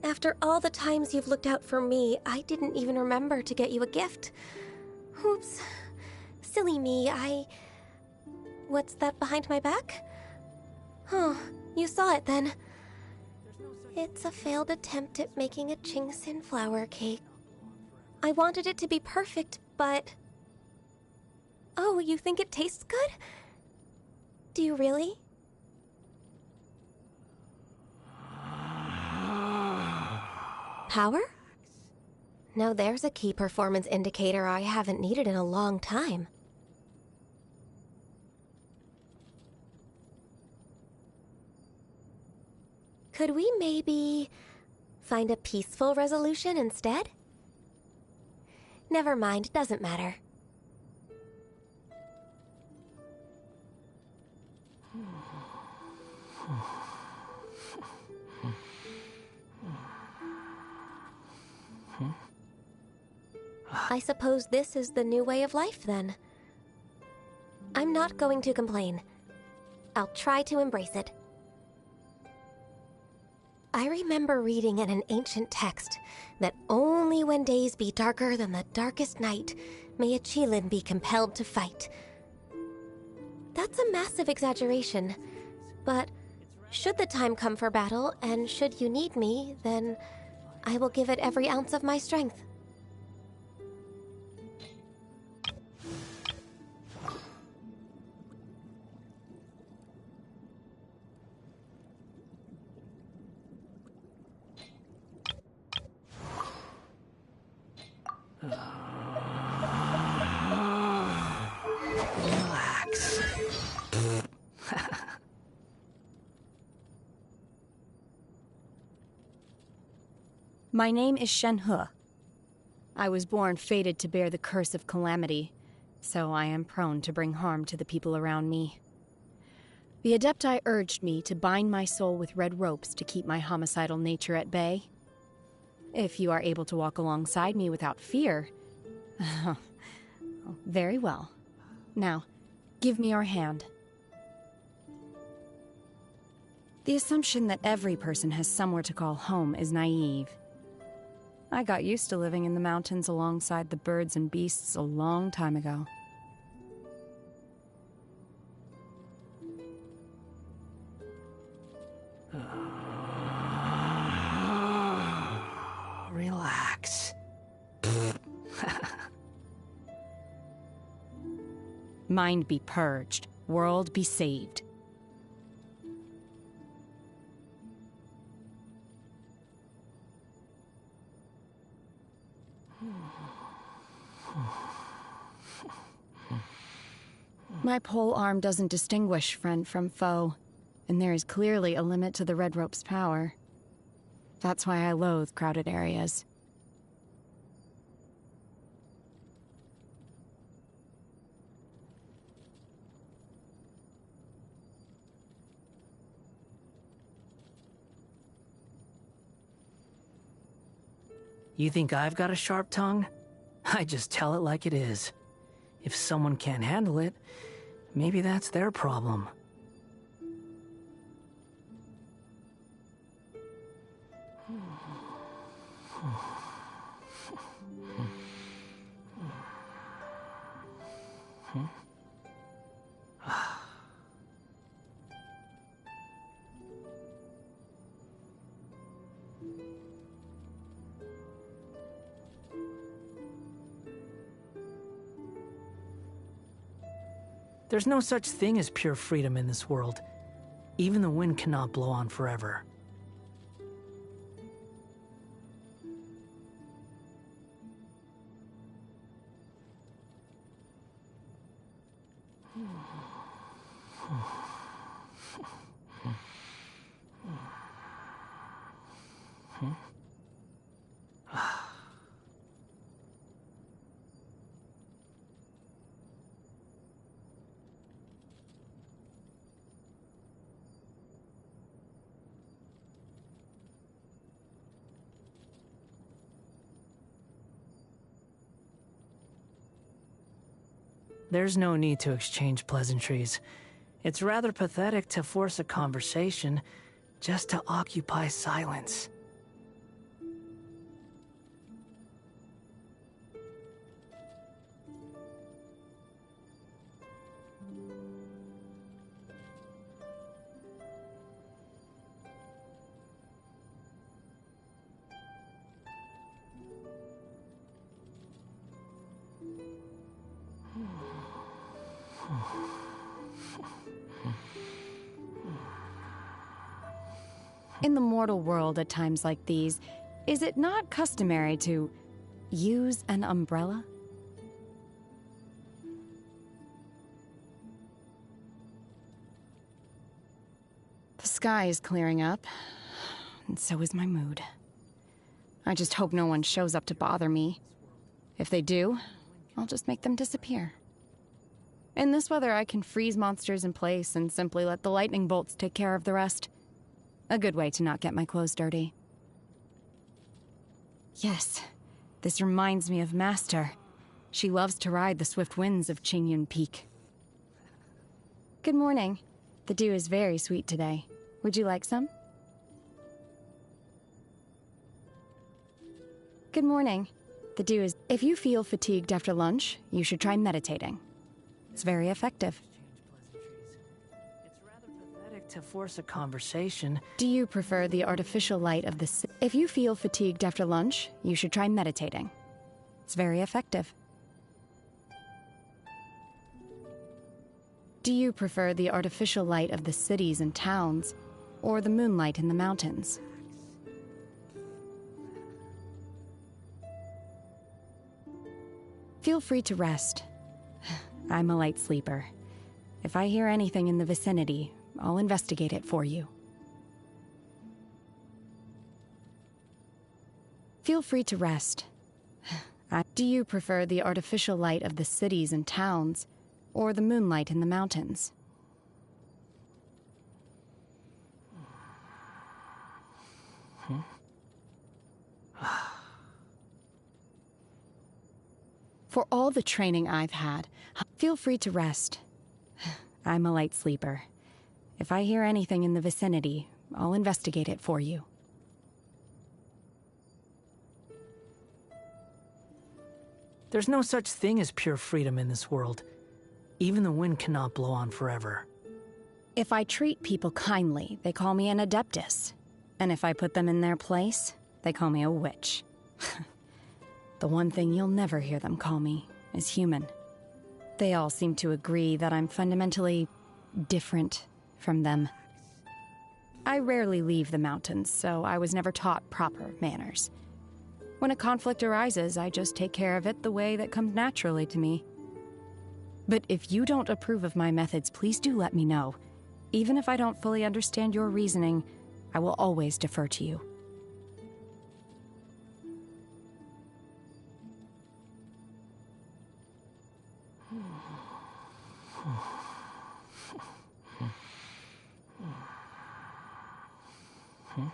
After all the times you've looked out for me, I didn't even remember to get you a gift. Oops. Silly me, What's that behind my back? Oh, you saw it then. It's a failed attempt at making a Genshin flower cake. I wanted it to be perfect, but... Oh, you think it tastes good? Do you really? Power? Now there's a key performance indicator I haven't needed in a long time. Could we maybe find a peaceful resolution instead? Never mind, doesn't matter. I suppose this is the new way of life, then. I'm not going to complain. I'll try to embrace it. I remember reading in an ancient text that only when days be darker than the darkest night may a Cheelan be compelled to fight. That's a massive exaggeration, but should the time come for battle, and should you need me, then I will give it every ounce of my strength. Relax. My name is Shen-He. I was born fated to bear the curse of calamity, so I am prone to bring harm to the people around me. The Adepti urged me to bind my soul with red ropes to keep my homicidal nature at bay. If you are able to walk alongside me without fear... Very well. Now, give me your hand. The assumption that every person has somewhere to call home is naive. I got used to living in the mountains alongside the birds and beasts a long time ago. Relax. Mind be purged, world be saved. My pole arm doesn't distinguish friend from foe, and there is clearly a limit to the Red Rope's power. That's why I loathe crowded areas. You think I've got a sharp tongue? I just tell it like it is. If someone can't handle it, maybe that's their problem. There's no such thing as pure freedom in this world. Even the wind cannot blow on forever. There's no need to exchange pleasantries. It's rather pathetic to force a conversation just to occupy silence. In the mortal world at times like these, is it not customary to use an umbrella? The sky is clearing up, and so is my mood. I just hope no one shows up to bother me. If they do, I'll just make them disappear. In this weather, I can freeze monsters in place and simply let the lightning bolts take care of the rest. A good way to not get my clothes dirty. Yes, this reminds me of Master. She loves to ride the swift winds of Qingyun Peak. Good morning. The dew is very sweet today. Would you like some? Good morning. The dew is... If you feel fatigued after lunch, you should try meditating. It's very effective. To force a conversation. Do you prefer the artificial light of the If you feel fatigued after lunch, you should try meditating. It's very effective. Do you prefer the artificial light of the cities and towns, or the moonlight in the mountains? Feel free to rest. I'm a light sleeper. If I hear anything in the vicinity, I'll investigate it for you. Feel free to rest. Do you prefer the artificial light of the cities and towns, or the moonlight in the mountains? For all the training I've had, feel free to rest. I'm a light sleeper. If I hear anything in the vicinity, I'll investigate it for you. There's no such thing as pure freedom in this world. Even the wind cannot blow on forever. If I treat people kindly, they call me an adeptus. And if I put them in their place, they call me a witch. The one thing you'll never hear them call me is human. They all seem to agree that I'm fundamentally different from them. I rarely leave the mountains, so I was never taught proper manners. When a conflict arises, I just take care of it the way that comes naturally to me. But if you don't approve of my methods, please do let me know. Even if I don't fully understand your reasoning, I will always defer to you. Hmm?